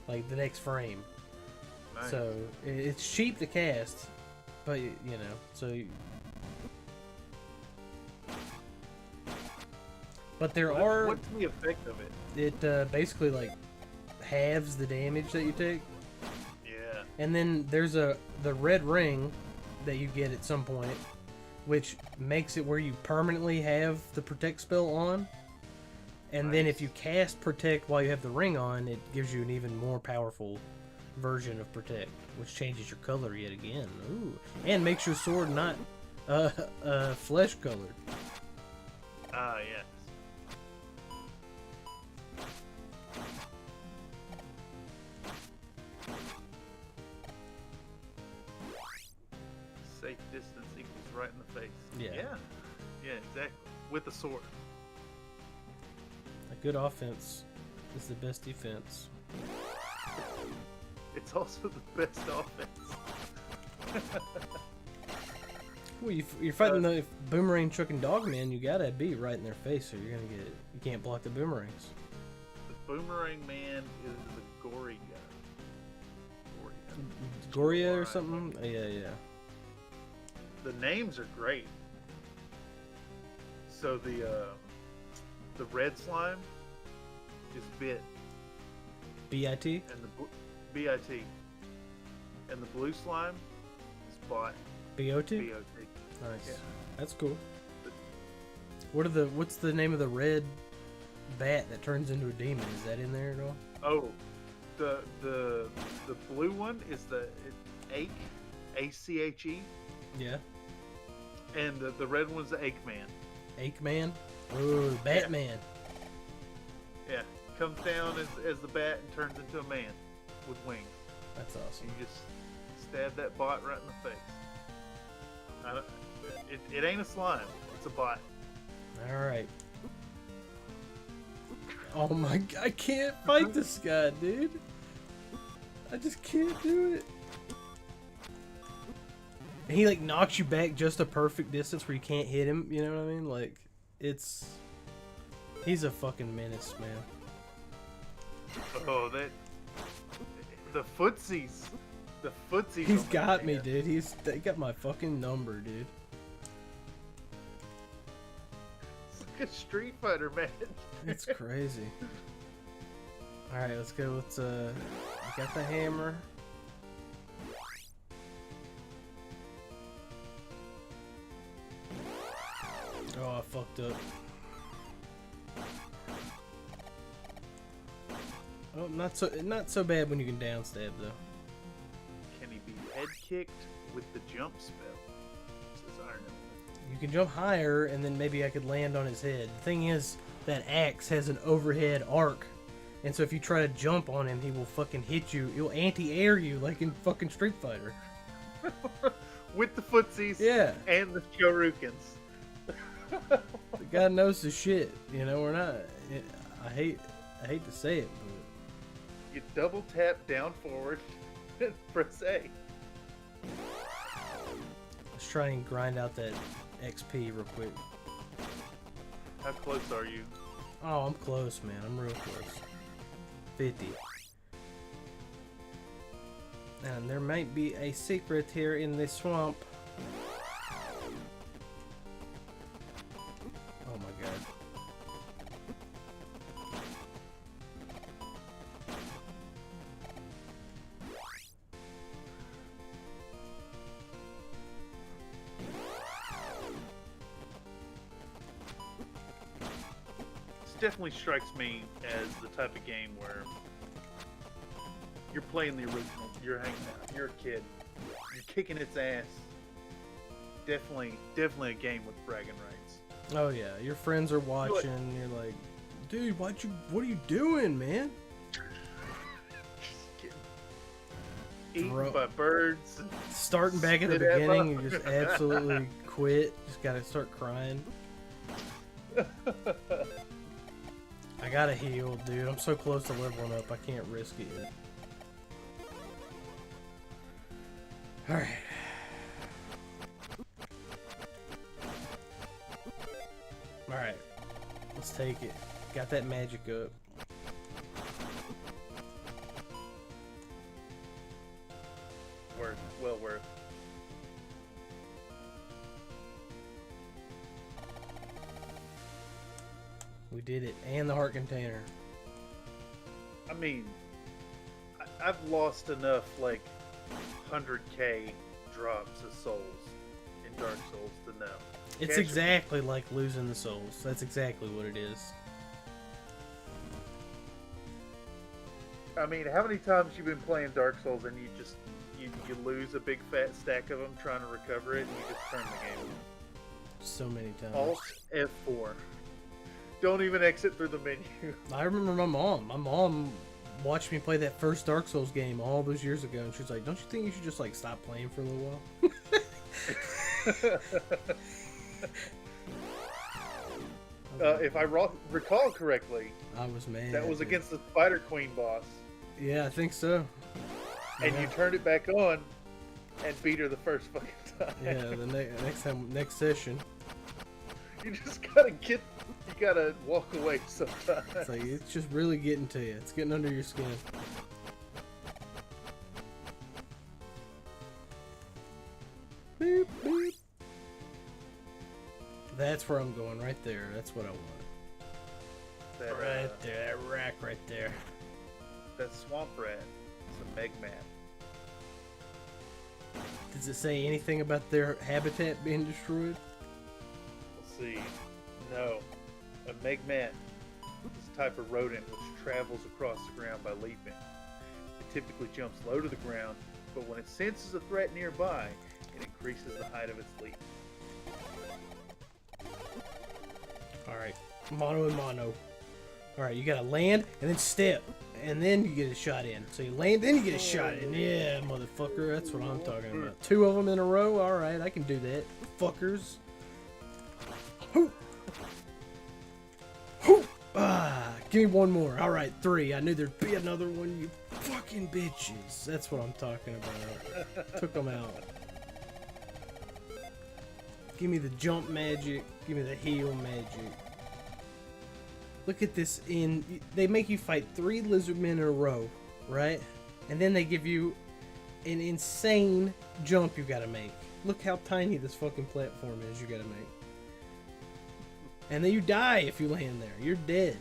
like the next frame. Nice. So it's cheap to cast, but you know, so. But there are. What's the effect of it? It basically like halves the damage that you take. Yeah. And then there's the red ring that you get at some point, which makes it where you permanently have the protect spell on. And then if you cast Protect while you have the ring on, it gives you an even more powerful version of Protect, which changes your color yet again. Ooh. And makes your sword not flesh colored. Ah, yes. Safe distance equals right in the face. Yeah. Yeah, exactly. With a sword. A good offense is the best defense. It's also the best offense. Well, you're fighting the boomerang chucking dogman. You gotta be right in their face, or you're gonna get. You can't block the boomerangs. The boomerang man is the gory guy. Goria or something. Yeah. The names are great. So the red slime is Bit, B.I.T. and the B.I.T. and the blue slime is Bot. B.O.T. B.O.T. Nice. Yeah. That's cool. What's the name of the red bat that turns into a demon? Is that in there at all? Oh, the blue one is the Ache, A-C-H-E, Yeah. and the red one's the Eggman. Eggman? Ooh, Batman. Yeah, comes down as the bat and turns into a man with wings. That's awesome. You just stab that bot right in the face. It ain't a slime, it's a bot. Alright. Oh my god, I can't fight this guy, dude. I just can't do it. And he like knocks you back just a perfect distance where you can't hit him, you know what I mean? Like, he's a fucking menace, man. Oh, the footsies. The footsies. He's got me, dude. They got my fucking number, dude. It's like a Street Fighter, man. It's crazy. Alright, let's go. I got the hammer. Oh, I fucked up. Oh, not so bad when you can down stab though. Can he be head kicked with the jump spell? Says Iron Element. You can jump higher, and then maybe I could land on his head. The thing is, that axe has an overhead arc, and so if you try to jump on him, he will fucking hit you. He'll anti-air you like in fucking Street Fighter. With the footsies. Yeah. And the Shoryukens. The guy knows his shit. You know, we're not. I hate to say it, but You double tap down forward and press A. let's try and grind out that XP real quick. How close are you? Oh, I'm close, man. I'm real close. 50. And there might be a secret here in this swamp. Oh my god. This definitely strikes me as the type of game where you're playing the original, you're hanging out, you're a kid, you're kicking its ass. Definitely a game with bragging rights. Oh yeah, your friends are watching. You're like, dude, what are you doing, man? Eaten Bro. by birds. Starting back at the Spit at beginning, them. you just absolutely quit. Just gotta start crying. I gotta heal, dude. I'm so close to leveling up. I can't risk it yet. Alright. Alright. Let's take it. Got that magic up. Worth, well worth. We did it. And the heart container. I mean, I've lost enough, like, 100k drops of souls in Dark Souls to know. It's Casual- exactly like losing the souls. That's exactly what it is. I mean, how many times you been playing Dark Souls and you lose a big fat stack of them trying to recover it and you just turn the game off? So many times. Alt F4. Don't even exit through the menu. I remember my mom. My mom watched me play that first Dark Souls game all those years ago, and she was like, "Don't you think you should just like stop playing for a little while?" If I recall correctly, I was mad. that was against the Spider Queen boss. Yeah, I think so. And Yeah. you turned it back on and beat her the first fucking time. Yeah, the next session. You just you gotta walk away sometimes. It's like it's just really getting to you. It's getting under your skin. Beep, beep. That's where I'm going, right there. That's what I want. That, Right there, that rack right there. that swamp rat. It's a Meg map. Does it say anything about their habitat being destroyed? Let's see. No. A Megman is a type of rodent which travels across the ground by leaping. It typically jumps low to the ground, but when it senses a threat nearby, it increases the height of its leap. Alright, mono and mono. Alright, you gotta land and then step, and then you get a shot in. So you land, then you get a shot in. Yeah, motherfucker, that's what I'm talking about. 2 of them in a row? Alright, I can do that. Fuckers. Hoo! Hoo! Ah, give me one more. Alright, 3. I knew there'd be another one, you fucking bitches. That's what I'm talking about. Took them out. Give me the jump magic. Give me the heal magic. Look at this. They make you fight 3 lizardmen in a row, right? And then they give you an insane jump you gotta make. Look how tiny this fucking platform is you gotta make. And then you die if you land there. You're dead.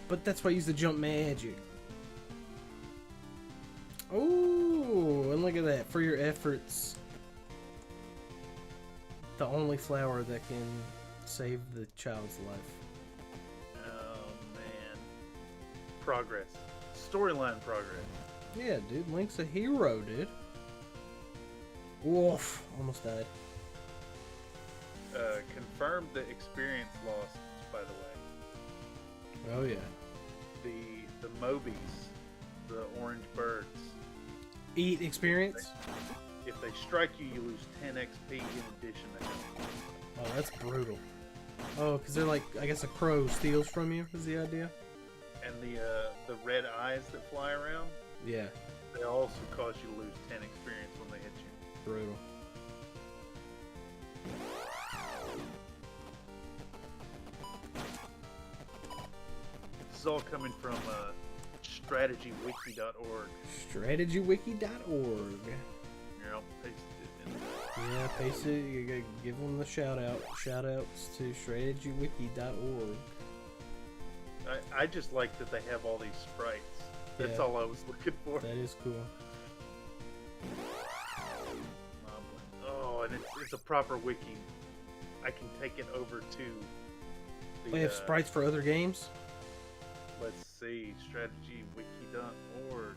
But that's why I use the jump magic. Oh, and look at that. For your efforts. The only flower that can save the child's life. Oh, man. Progress. Storyline progress. Yeah, dude. Link's a hero, dude. Woof. Almost died. Confirmed the experience lost, by the way. Oh, yeah. The Mobies, the orange birds, Eat experience? if they strike you, you lose 10 XP in addition to that. Oh, that's brutal. Oh, because they're like, I guess a crow steals from you, is the idea? And the red eyes that fly around, Yeah. they also cause you to lose 10 experience when they hit you. Brutal. This is all coming from strategywiki.org. Strategywiki.org. Here, I'll paste it in there. Yeah, paste it. You gotta give them the shout out. Shout outs to strategywiki.org. I just like that they have all these sprites. That's Yeah. all I was looking for. That is cool. Oh, and it's a proper wiki. I can take it over to the, They have sprites for other games? let's see, strategywiki.org.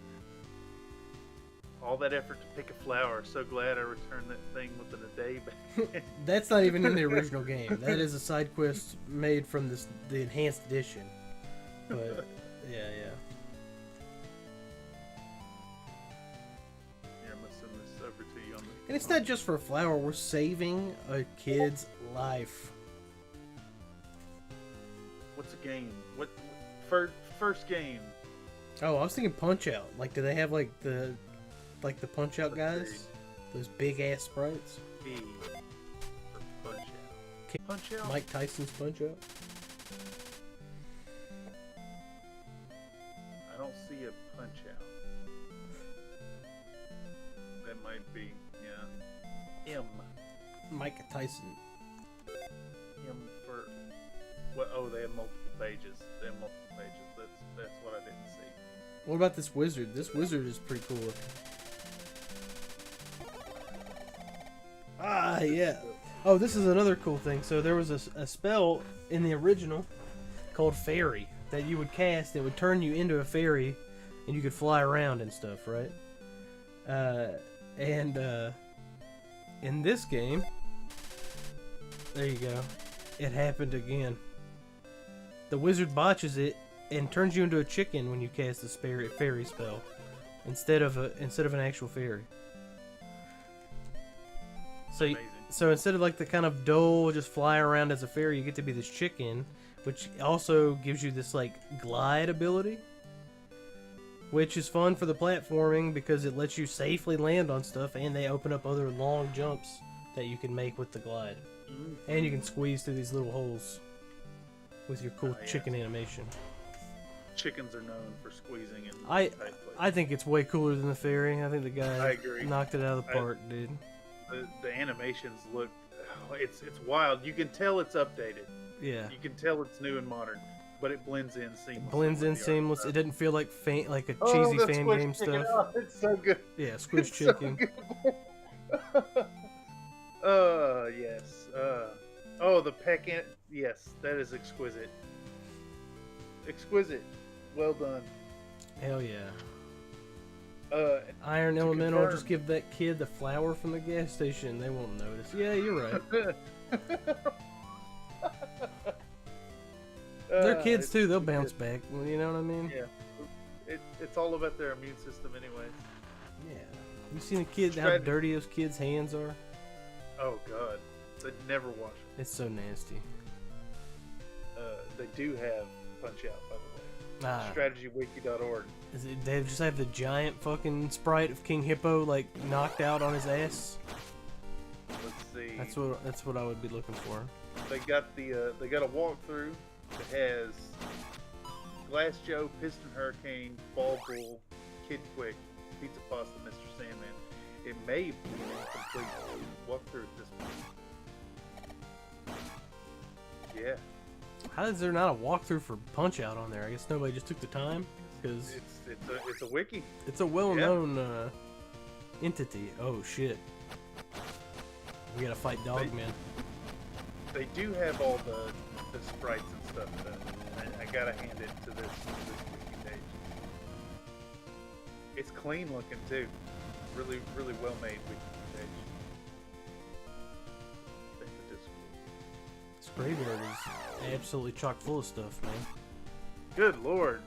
All that effort to pick a flower. So glad I returned that thing within a day back. That's not even in the original game. That is a side quest made from the enhanced edition. But, yeah. Here, I'm gonna send this over to you on the... And it's not just for a flower. We're saving a kid's life. What's a game? What first game? Oh, I was thinking Punch Out. Like, do they have like the Punch Out Let's guys? see. Those big ass sprites. P for Punch Out. Punch Out? Mike Tyson's Punch Out. I don't see a Punch Out. That might be, yeah. M. Mike Tyson. M for what? Oh, they have multiple pages. They have multiple pages. That's what I didn't see. What about this wizard? This wizard is pretty cool looking. Ah, yeah. Oh, this is another cool thing. So there was a spell in the original called Fairy that you would cast. It would turn you into a fairy, and you could fly around and stuff, right? In this game, there you go. It happened again. The wizard botches it and turns you into a chicken when you cast the fairy spell instead of an actual fairy. So instead of like the kind of dull just fly around as a fairy, you get to be this chicken, which also gives you this like glide ability, which is fun for the platforming because it lets you safely land on stuff, and they open up other long jumps that you can make with the glide. And you can squeeze through these little holes with your cool chicken animation. Chickens are known for squeezing in I tight places. I think it's way cooler than the fairy. I think the guy I agree. knocked it out of the park, dude. The animations look, it's wild. You can tell it's updated. Yeah. You can tell it's new and modern, but it blends in seamlessly. It blends in seamless. It doesn't feel like like a cheesy fan game stuff. Oh, it's so good. Yeah, squish chicken. Yes. Oh, the peck in. Yes, that is exquisite. Exquisite. Well done. Hell yeah. Iron to Elemental, confirm- just give that kid the flower from the gas station. They won't notice. Yeah, you're right. They're kids too. They'll bounce back. Well, you know what I mean? Yeah. It's all about their immune system, anyways. Yeah. You seen a kid how dirty those kids' hands are? Oh God, they never wash it. It's so nasty. They do have Punch Out, by the way. Ah. StrategyWiki.org. They just have the giant fucking sprite of King Hippo like knocked out on his ass. Let's see. That's what I would be looking for. They got a walkthrough that has Glass Joe, Piston Hurricane, Ball Bull, Kid Quick, Pizza Pasta, Mr. Sandman. It may be an incomplete walkthrough at this point. Yeah. How is there not a walkthrough for Punch Out on there? I guess nobody just took the time because It's a wiki. it's a well-known entity. Oh shit! We gotta fight Dogman. They do have all the sprites and stuff though. I gotta hand it to this wiki page. It's clean looking too. Really, really well made wiki page. Thank the Discord. This graveyard is absolutely chock full of stuff, man. Good lord.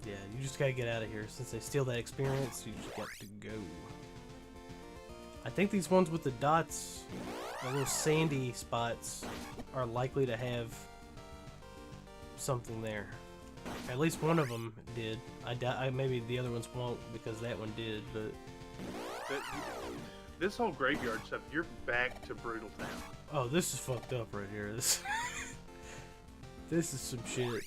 Yeah, you just gotta get out of here. Since they steal that experience, you just got to go. I think these ones with the dots, the little sandy spots, are likely to have something there. At least one of them did. I doubt. Maybe the other ones won't because that one did. But This whole graveyard stuff, you're back to Brutal Town. oh, this is fucked up right here. This is some shit.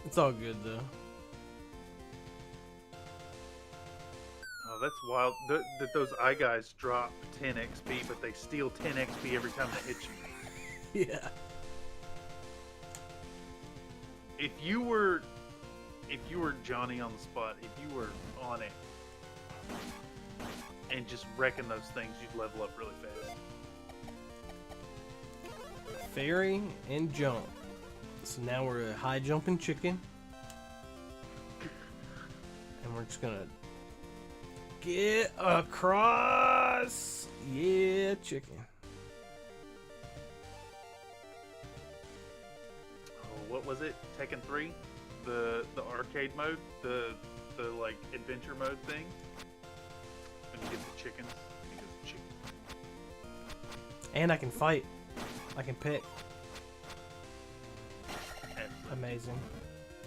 It's all good though. Oh, that's wild. That those eye guys drop 10 XP, but they steal 10 XP every time they hit you. Yeah. If you were Johnny on the spot, if you were on it and just wrecking those things, you'd level up really fast. Fairy and jump. So now we're a high jumping chicken. And we're just gonna get across. Yeah, chicken. Oh, what was it? Tekken 3? The arcade mode? The like adventure mode thing? When you get the chickens. You get the chicken. And I can fight. I can pick. And Amazing.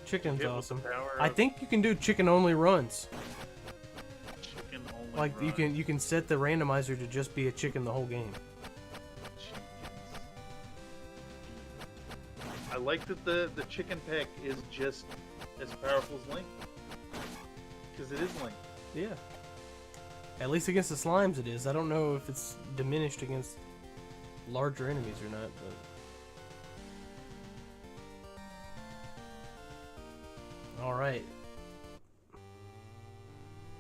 Chicken's hit with awesome. the power I of think you can do chicken only runs. chicken only Like run. you can set the randomizer to just be a chicken the whole game. Chickens. I like that the chicken peck is just as powerful as Link. Because it is Link. Yeah. At least against the slimes it is. I don't know if it's diminished against larger enemies or not, but alright.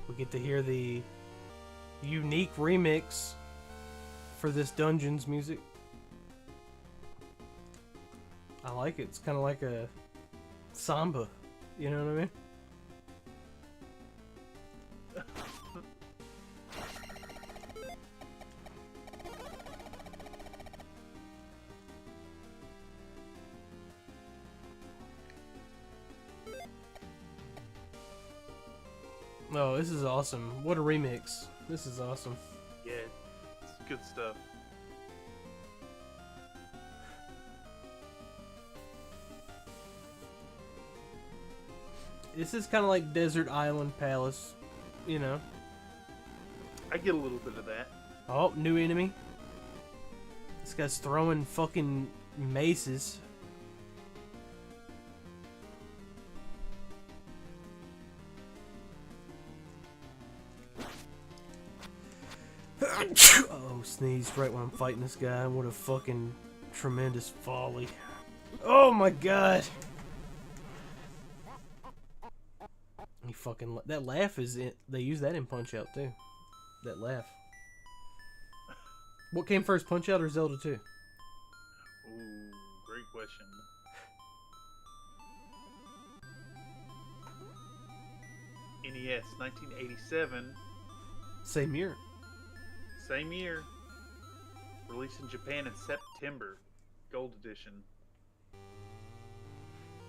We get to hear the unique remix for this dungeon's music. I like it. It's kind of like a samba. You know what I mean? Oh, this is awesome. What a remix. This is awesome. Yeah, it's good stuff. This is kind of like Desert Island Palace, you know. I get a little bit of that. Oh, new enemy. This guy's throwing fucking maces. Oh, sneezed right when I'm fighting this guy. What a fucking tremendous folly. Oh my god. He fucking that laugh is in, they use that in Punch Out too. That laugh. What came first, Punch Out or Zelda 2? Ooh, great question. NES, 1987. Same year. Same year. Released in Japan in September. Gold edition.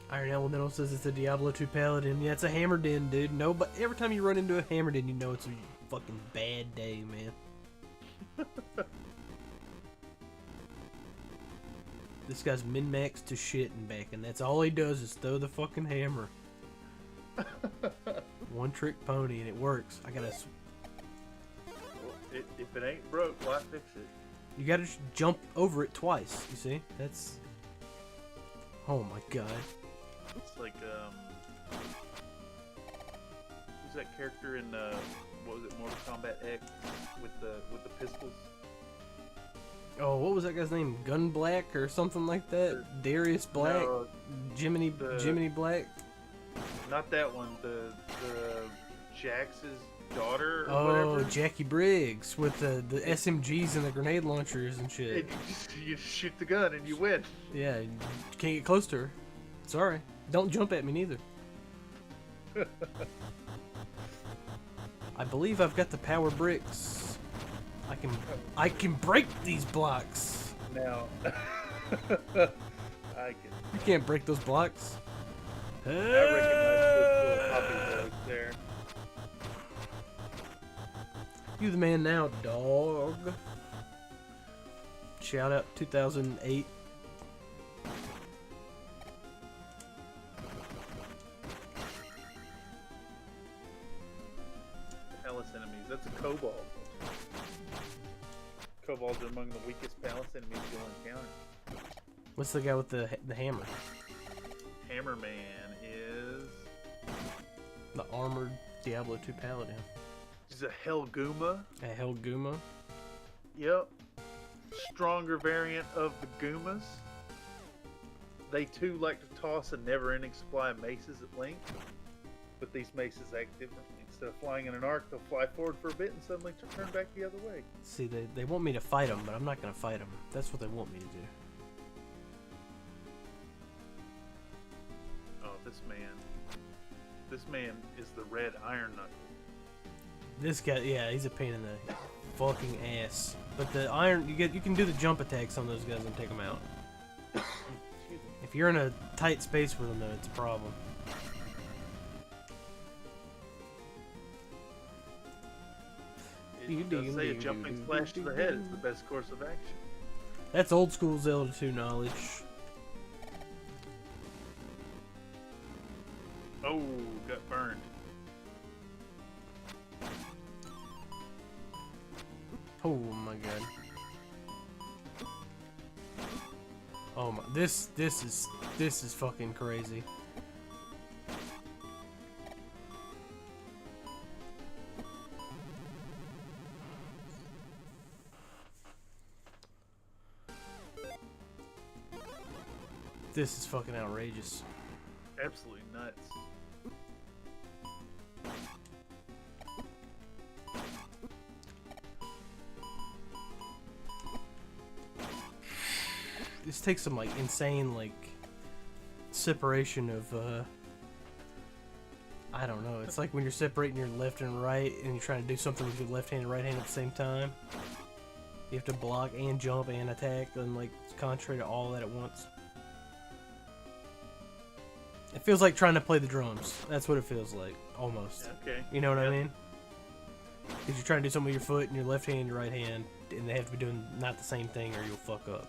Iron Elemental says it's a Diablo 2 Paladin. Yeah, it's a Hammer Den, dude. No, but every time you run into a Hammer Den, you know it's a fucking bad day, man. This guy's min-maxed to shit and back, and that's all he does is throw the fucking hammer. One trick pony, and it works. I gotta. If it ain't broke, why fix it? You gotta just jump over it twice. You see? That's. Oh my god. It's like who's that character in what was it, Mortal Kombat X with the pistols? Oh, what was that guy's name? Gun Black or something like that? Darius Black? No, Jiminy Black? not that one. The Jax's daughter or Oh, whatever. Jackie Briggs with the SMGs and the grenade launchers and shit. You just shoot the gun and you win. Yeah, you can't get close to her. Sorry. Don't jump at me neither. I believe I've got the power bricks. I can break these blocks. Now, I can. You can't break those blocks. I recognize this little puppy voice there. You the man now, dog. Shout out 2008. Palace enemies. That's a kobold. Kobolds are among the weakest palace enemies you'll encounter. What's the guy with the hammer? Hammerman is. The armored Diablo 2 Paladin. He's a Helguma. A Helguma. Yep. Stronger variant of the Goomas. They too like to toss a never-ending supply of maces at length, but these maces act differently. Instead of flying in an arc, they'll fly forward for a bit and suddenly turn back the other way. See, they want me to fight them, but I'm not going to fight them. That's what they want me to do. Oh, this man is the red Iron Knuckle. This guy, yeah, he's a pain in the fucking ass. But the iron, you can do the jump attacks on those guys and take them out. If you're in a tight space with them, though, it's a problem. It does say a jumping splash to the head is the best course of action. That's old school Zelda 2 knowledge. Oh, got burned. Oh my god. Oh my, this is fucking crazy. This is fucking outrageous. Absolutely nuts. This takes some like insane like separation of I don't know. It's like when you're separating your left and right, and you're trying to do something with your left hand and right hand at the same time. You have to block and jump and attack, and like concentrate all that at once. It feels like trying to play the drums. That's what it feels like, almost. Okay. You know what I mean? Because you're trying to do something with your foot and your left hand and your right hand, and they have to be doing not the same thing, or you'll fuck up.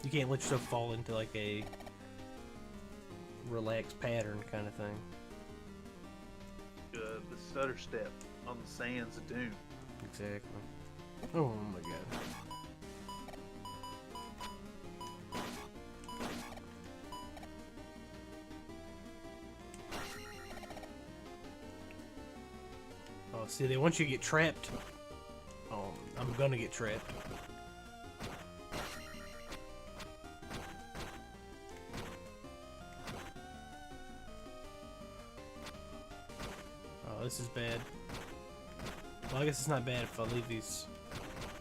You can't let yourself fall into like a relaxed pattern kind of thing. The stutter step on the sands of doom. Exactly. Oh my god. Oh, see, they want you to get trapped. Oh, I'm gonna get trapped. Oh, this is bad. Well, I guess it's not bad if I leave these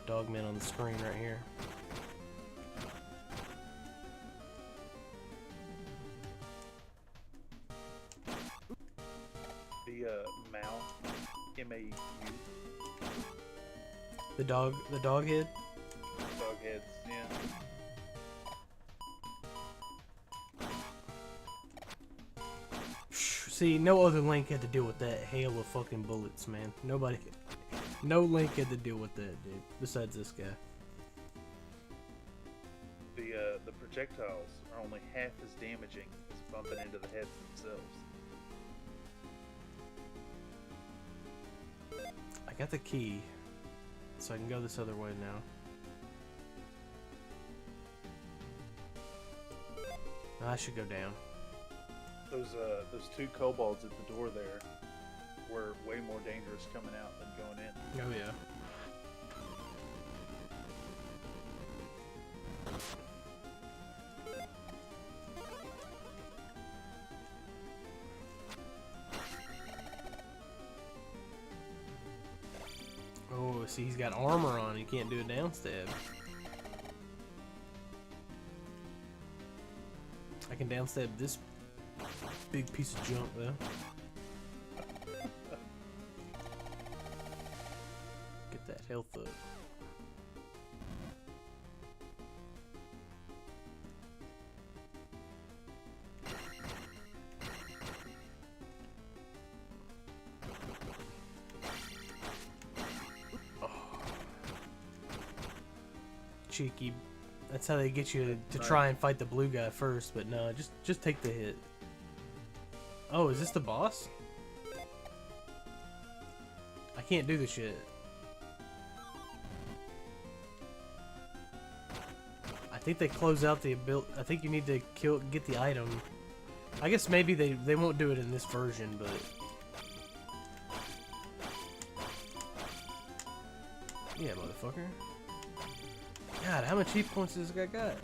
dogmen on the screen right here. The Mao, M-A-U, The dog head. dog heads, yeah. See, no other Link had to deal with that hail of fucking bullets, man. Nobody, no Link had to deal with that, dude. Besides this guy. The projectiles are only half as damaging as bumping into the heads themselves. I got the key, so I can go this other way now. I should go down. Those two kobolds at the door there were way more dangerous coming out than going in. Oh yeah. Oh, see, he's got armor on. He can't do a down stab. I can down stab this big piece of junk though. Get that health up. Oh. Cheeky. That's how they get you to try and fight the blue guy first, but no, just take the hit. Oh, is this the boss? I can't do this shit. I think they close out the ability. I think you need to get the item. I guess maybe they won't do it in this version, but yeah, motherfucker. God, how many cheat points does this guy got?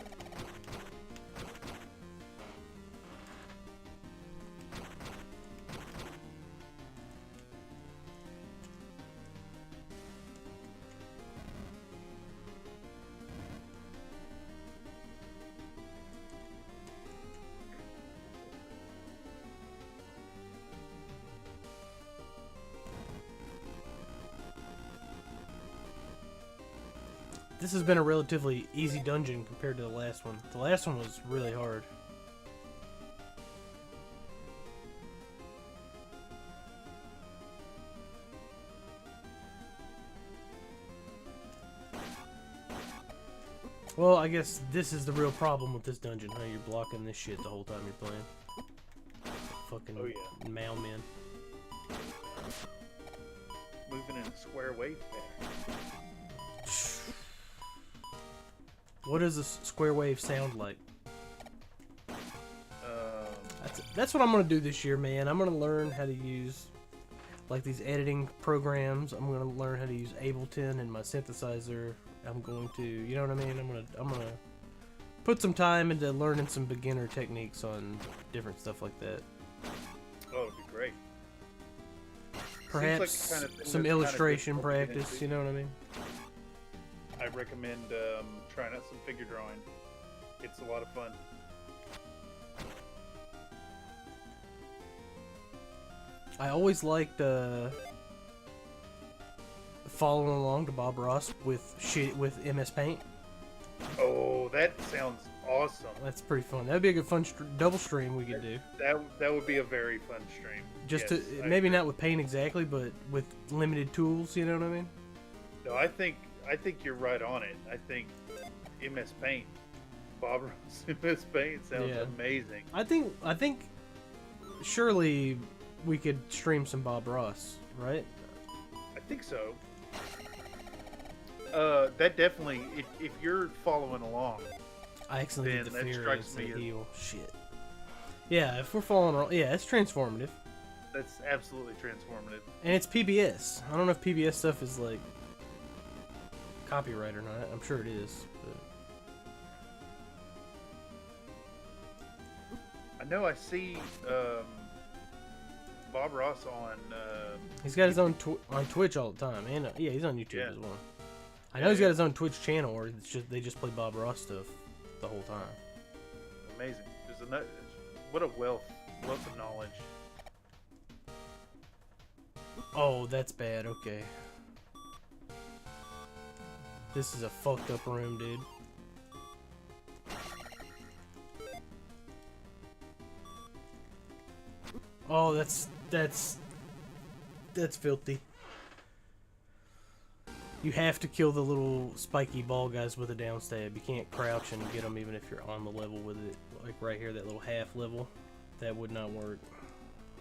This has been a relatively easy dungeon compared to the last one. The last one was really hard. Well, I guess this is the real problem with this dungeon, huh? You're blocking this shit the whole time you're playing. Fucking mailman. Moving in a square wave pattern. What does a square wave sound like? That's what I'm gonna do this year, man. I'm gonna learn how to use like these editing programs. I'm gonna learn how to use Ableton and my synthesizer. I'm going to, you know what I mean? I'm gonna put some time into learning some beginner techniques on different stuff like that. Oh, it'd be great. Perhaps like the kind of some illustration difficult to get practice. into. You know what I mean? I recommend trying out some figure drawing. It's a lot of fun. I always liked following along to Bob Ross with MS Paint. Oh, that sounds awesome. That's pretty fun. That'd be a good fun double stream we could do. That would be a very fun stream. Just yes, to maybe not with paint exactly, but with limited tools. You know what I mean? No, I think you're right on it. I think MS Paint, Bob Ross MS Paint sounds amazing. I think surely we could stream some Bob Ross, right? I think so. That definitely, if you're following along, I accidentally did the that fear strikes me instead of as- heal. Shit. Yeah, if we're following along, yeah, it's transformative. that's absolutely transformative. And it's PBS. I don't know if PBS stuff is like copyright or not. I'm sure it is. But... I know I see Bob Ross on. He's got his own on Twitch all the time, and yeah, he's on YouTube as well. I know he's got his own Twitch channel where they just play Bob Ross stuff the whole time. Amazing. What a wealth of knowledge. Oh, that's bad. Okay. This is a fucked up room, dude. Oh, that's filthy. You have to kill the little spiky ball guys with a down stab. You can't crouch and get them even if you're on the level with it. Like right here, that little half level. That would not work.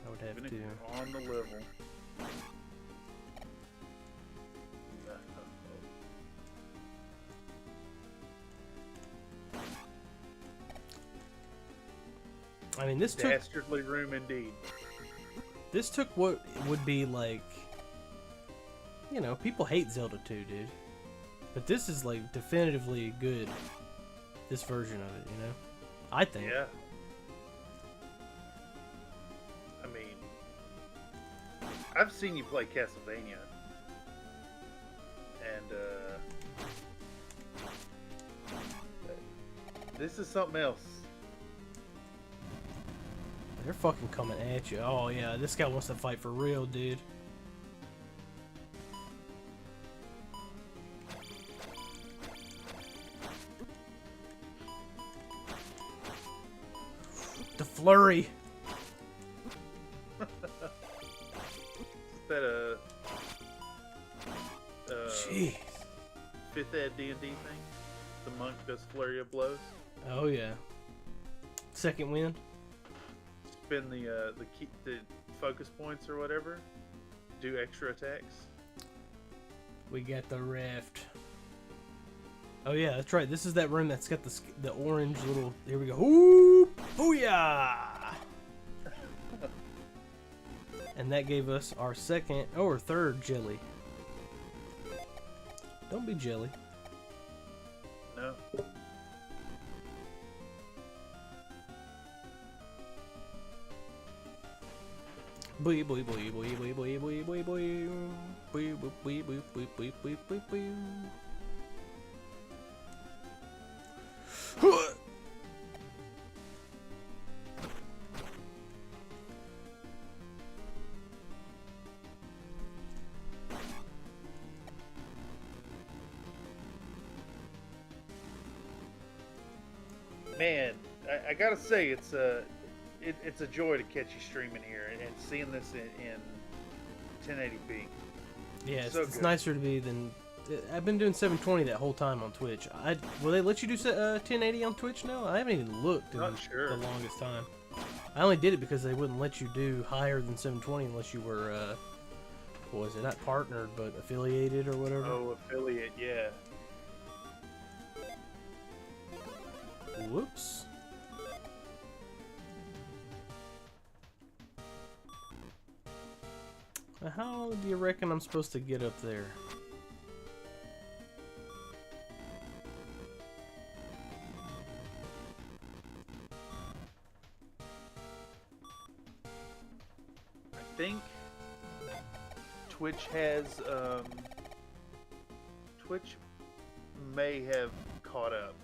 I would have Even if to. you're on the level. I mean, this took Dastardly room indeed. This took what would be like, you know, people hate Zelda 2, dude. But this is like definitively good. This version of it, you know? I think. Yeah. I mean, I've seen you play Castlevania. And, this is something else. They're fucking coming at you. Oh yeah, this guy wants to fight for real, dude. The flurry. Is that a Jeez. 5th ed D&D thing? The monk does flurry of blows. Oh yeah. Second wind. Spin the focus points or whatever. Do extra attacks. We got the rift. Oh yeah, that's right. This is that room that's got the orange little. Here we go. Ooh, booyah! And that gave us our second or third jelly. Don't be jelly. No. Boy, boy, boy, boy, boy, boy, boy, boy, boy, boy, boy, boy, boy, boy, boy, boy, boy, boy. Man, I gotta say it's a joy to catch you streaming here and seeing this in 1080p. Yeah, So it's good. nicer to be than. I've been doing 720 that whole time on Twitch. Will they let you do 1080 on Twitch now? I haven't even looked in Not sure. the longest time. I only did it because they wouldn't let you do higher than 720 unless you were, what was it? Not partnered, but affiliated or whatever. Oh, affiliate, yeah. Whoops. Now, how do you reckon I'm supposed to get up there? I think Twitch has Twitch may have caught up.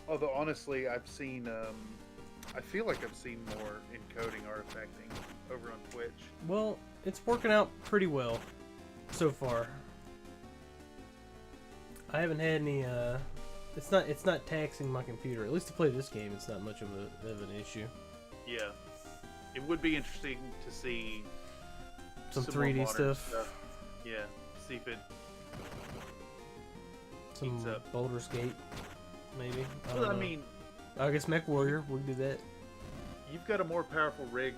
Although honestly, I've seen, I feel like I've seen more encoding artifacting over on Twitch. Well, it's working out pretty well so far. I haven't had any. It's not taxing my computer. At least to play this game, it's not much of an issue. Yeah, it would be interesting to see Some more 3D modern stuff. Yeah, see if it. Some heats up. Baldur's Gate, maybe. Well, I don't know. mean, I guess Mech Warrior would do that. you've got a more powerful rig,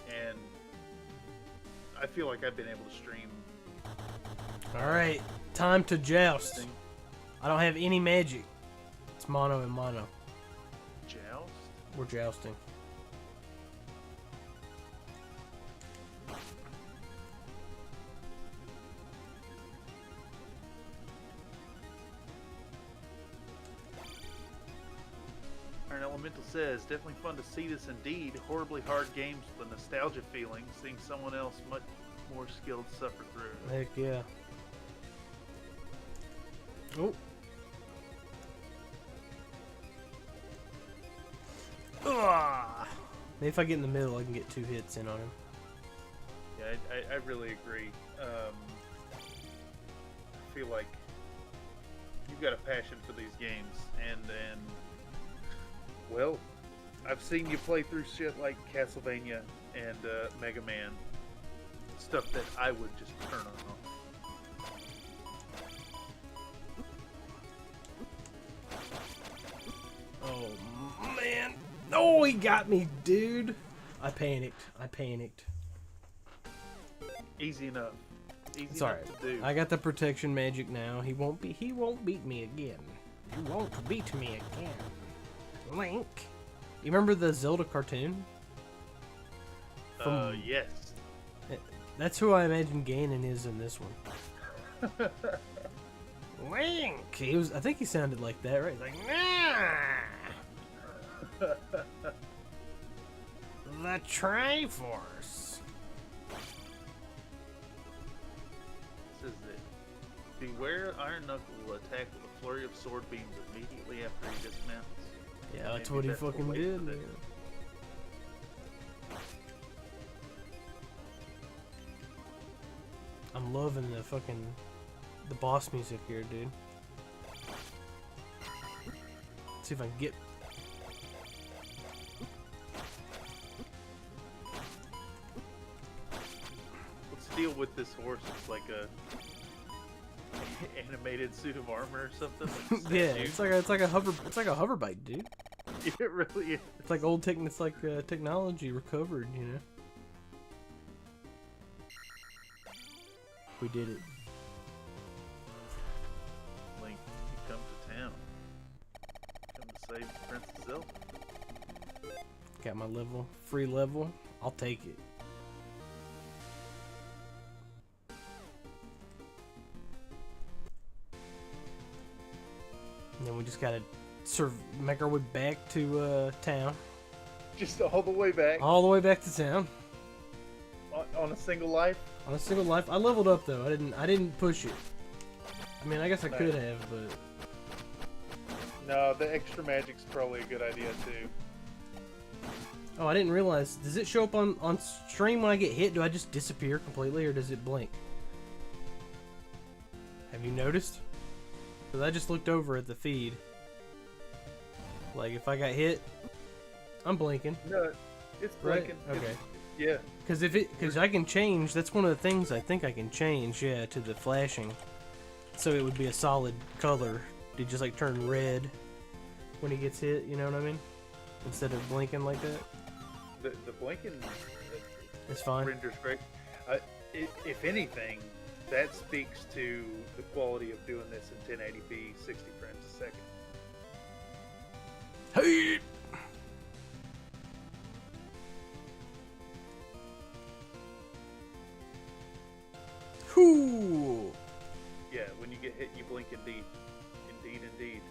and I feel like I've been able to stream. All right, time to joust. Thing. I don't have any magic. It's mono and mono. Joust? We're jousting. Iron Elemental says, definitely fun to see this indeed. Horribly hard games with a nostalgia feeling, seeing someone else much more skilled suffer through. Heck yeah. Oh. Ugh. Maybe if I get in the middle, I can get 2 hits in on him. Yeah, I really agree. I feel like you've got a passion for these games, and well, I've seen you play through shit like Castlevania and Mega Man, stuff that I would just turn on. Oh, man. Oh, he got me, dude. I panicked. Easy enough. Easy It's enough alright. to do. I got the protection magic now. He won't beat me again. You won't beat me again. Link. You remember the Zelda cartoon? Yes. That's who I imagine Ganon is in this one. Link. I think he sounded like that, right? Like, nah. The Triforce. Says that beware, Iron Knuckle will attack with a flurry of sword beams immediately after he dismounts. Yeah, that's Maybe what he that's the fucking way did. for it. Man. I'm loving the boss music here, dude. Let's see if I can get. Let's deal with this horse. It's like a animated suit of armor or something. Like a Yeah, statue. it's like a hover bike, dude. It really is. It's like technology recovered, you know. We did it. Link, you come to town. Come to save Princess Zelda. Got my free level. I'll take it. And then we just gotta make our way back to town. Just all the way back All the way back to town. on a single life. On a single life. I leveled up though. I didn't push it. I mean, I guess I could have, but No, the extra magic's probably a good idea too. oh, I didn't realize. Does it show up on stream when I get hit? Do I just disappear completely, or does it blink? Have you noticed? Because I just looked over at the feed. Like, if I got hit, I'm blinking. No, it's Right? blinking. Okay. Yeah. Because I can change. That's one of the things I think I can change. Yeah, to the flashing, so it would be a solid color. It just like turn red when he gets hit. You know what I mean? Instead of blinking like that. The blinking It's fine. renders great. If anything, that speaks to the quality of doing this in 1080p, 60 frames a second. Hey. Whoo. Yeah, when you get hit, you blink indeed. Indeed.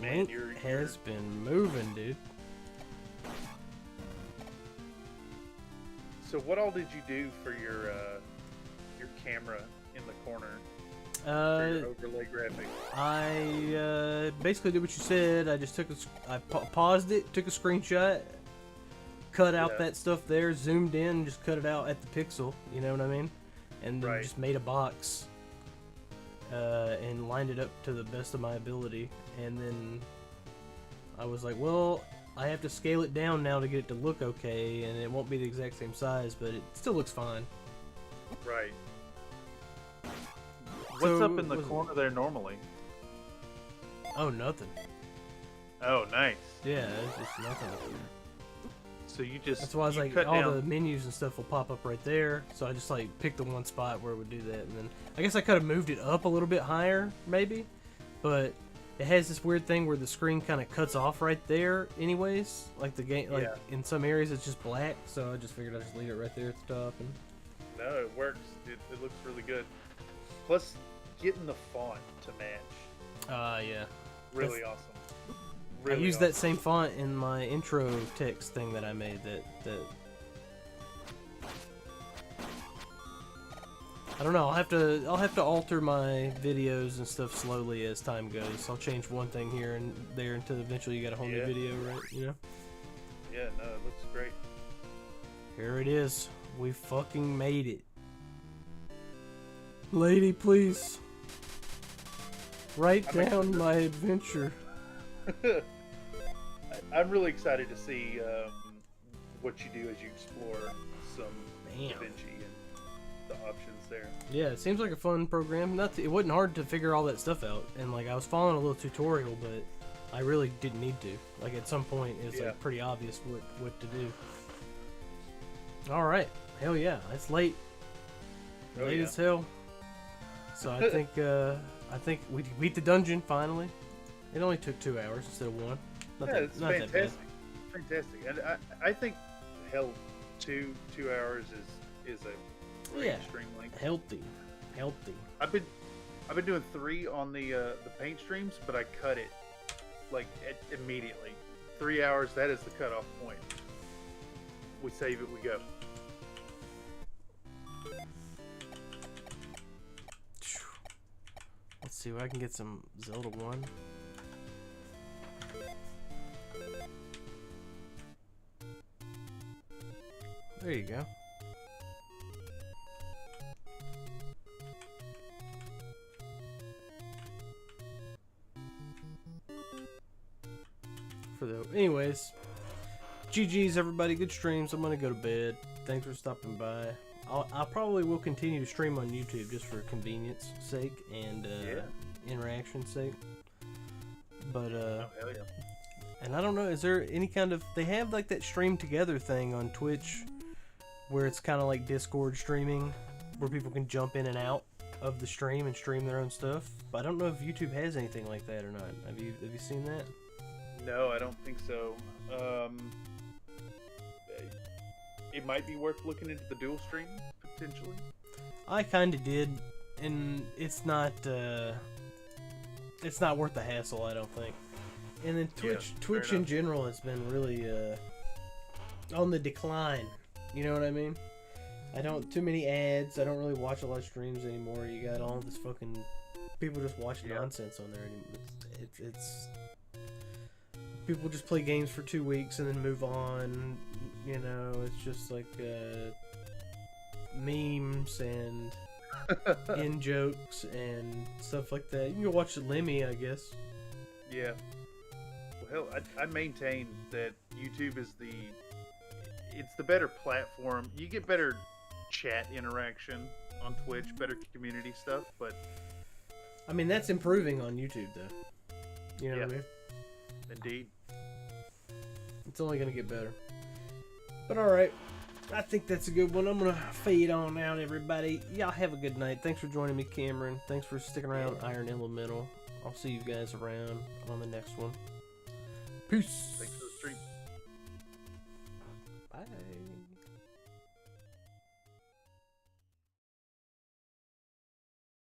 Man, Link you're has been moving, dude. So what all did you do for your camera in the corner for Uh, your overlay graphic? I basically did what you said. I just paused it, took a screenshot, cut out Yeah. that stuff there, zoomed in, just cut it out at the pixel. You know what I mean? And then Right. just made a box and lined it up to the best of my ability. And then I was like, well, I have to scale it down now to get it to look okay, and it won't be the exact same size, but it still looks fine. Right. What's So, up in the was it- corner there normally? Oh, nothing. Oh, nice. Yeah, it's just nothing up there. So you just That's why I was you like, cut all down. the menus and stuff will pop up right there. So I just like picked the one spot where it would do that, and then I guess I could have moved it up a little bit higher, maybe. But it has this weird thing where the screen kind of cuts off right there, anyways. Like the game, like Yeah. in some areas it's just black. So I just figured I'd just leave it right there at the top. And No, it works. It looks really good. Plus, getting the font to match, yeah, really awesome. I Really used awesome. that same font in my intro text thing that I made. That I don't know. I'll have to alter my videos and stuff slowly as time goes. I'll change one thing here and there until eventually you got a whole new Yeah. video, right? You know. Yeah, no, it looks great. Here it is. We fucking made it. Lady, please write I'm down my adventure. I'm really excited to see what you do as you explore some Damn. Da Vinci and the options there. Yeah, it seems like a fun program. It wasn't hard to figure all that stuff out, and like I was following a little tutorial, but I really didn't need to. Like at some point, it's Yeah. like pretty obvious what to do. All right, hell yeah, it's late, Oh, late yeah. as hell. So I think we beat the dungeon finally. It only took 2 hours instead of 1. Not Yeah, that, it's not that bad. fantastic. Fantastic, and I think hell, 2 hours is a great Yeah. stream length. Healthy. I've been doing 3 on the paint streams, but I cut it like immediately. 3 hours, that is the cutoff point. We save it, we go. Let's see if I can get some Zelda 1. There you go. Anyways, GG's everybody, good streams. I'm gonna go to bed. Thanks for stopping by. I probably will continue to stream on YouTube just for convenience sake and interaction sake. But Oh, hell yeah. and I don't know, is there any kind of, they have like that stream together thing on Twitch where it's kind of like Discord streaming where people can jump in and out of the stream and stream their own stuff. But I don't know if YouTube has anything like that or not. Have you seen that? No, I don't think so. It might be worth looking into the dual stream potentially. I kind of did, and it's not worth the hassle, I don't think. And then Twitch in enough. general has been really on the decline. You know what I mean? Too many ads. I don't really watch a lot of streams anymore. You got all this fucking people just watch nonsense on there. It's people just play games for 2 weeks and then move on. You know, it's just like memes and in jokes and stuff like that. You can go watch Lemmy, I guess. Yeah. Well, hell, I maintain that YouTube is it's the better platform. You get better chat interaction on Twitch, better community stuff, but I mean, that's improving on YouTube, though. You know what I Yeah. mean? indeed. It's only going to get better. But alright, I think that's a good one. I'm going to fade on out, everybody. Y'all have a good night. Thanks for joining me, Cameron. Thanks for sticking around, Iron Elemental. I'll see you guys around on the next one. Peace. Thanks.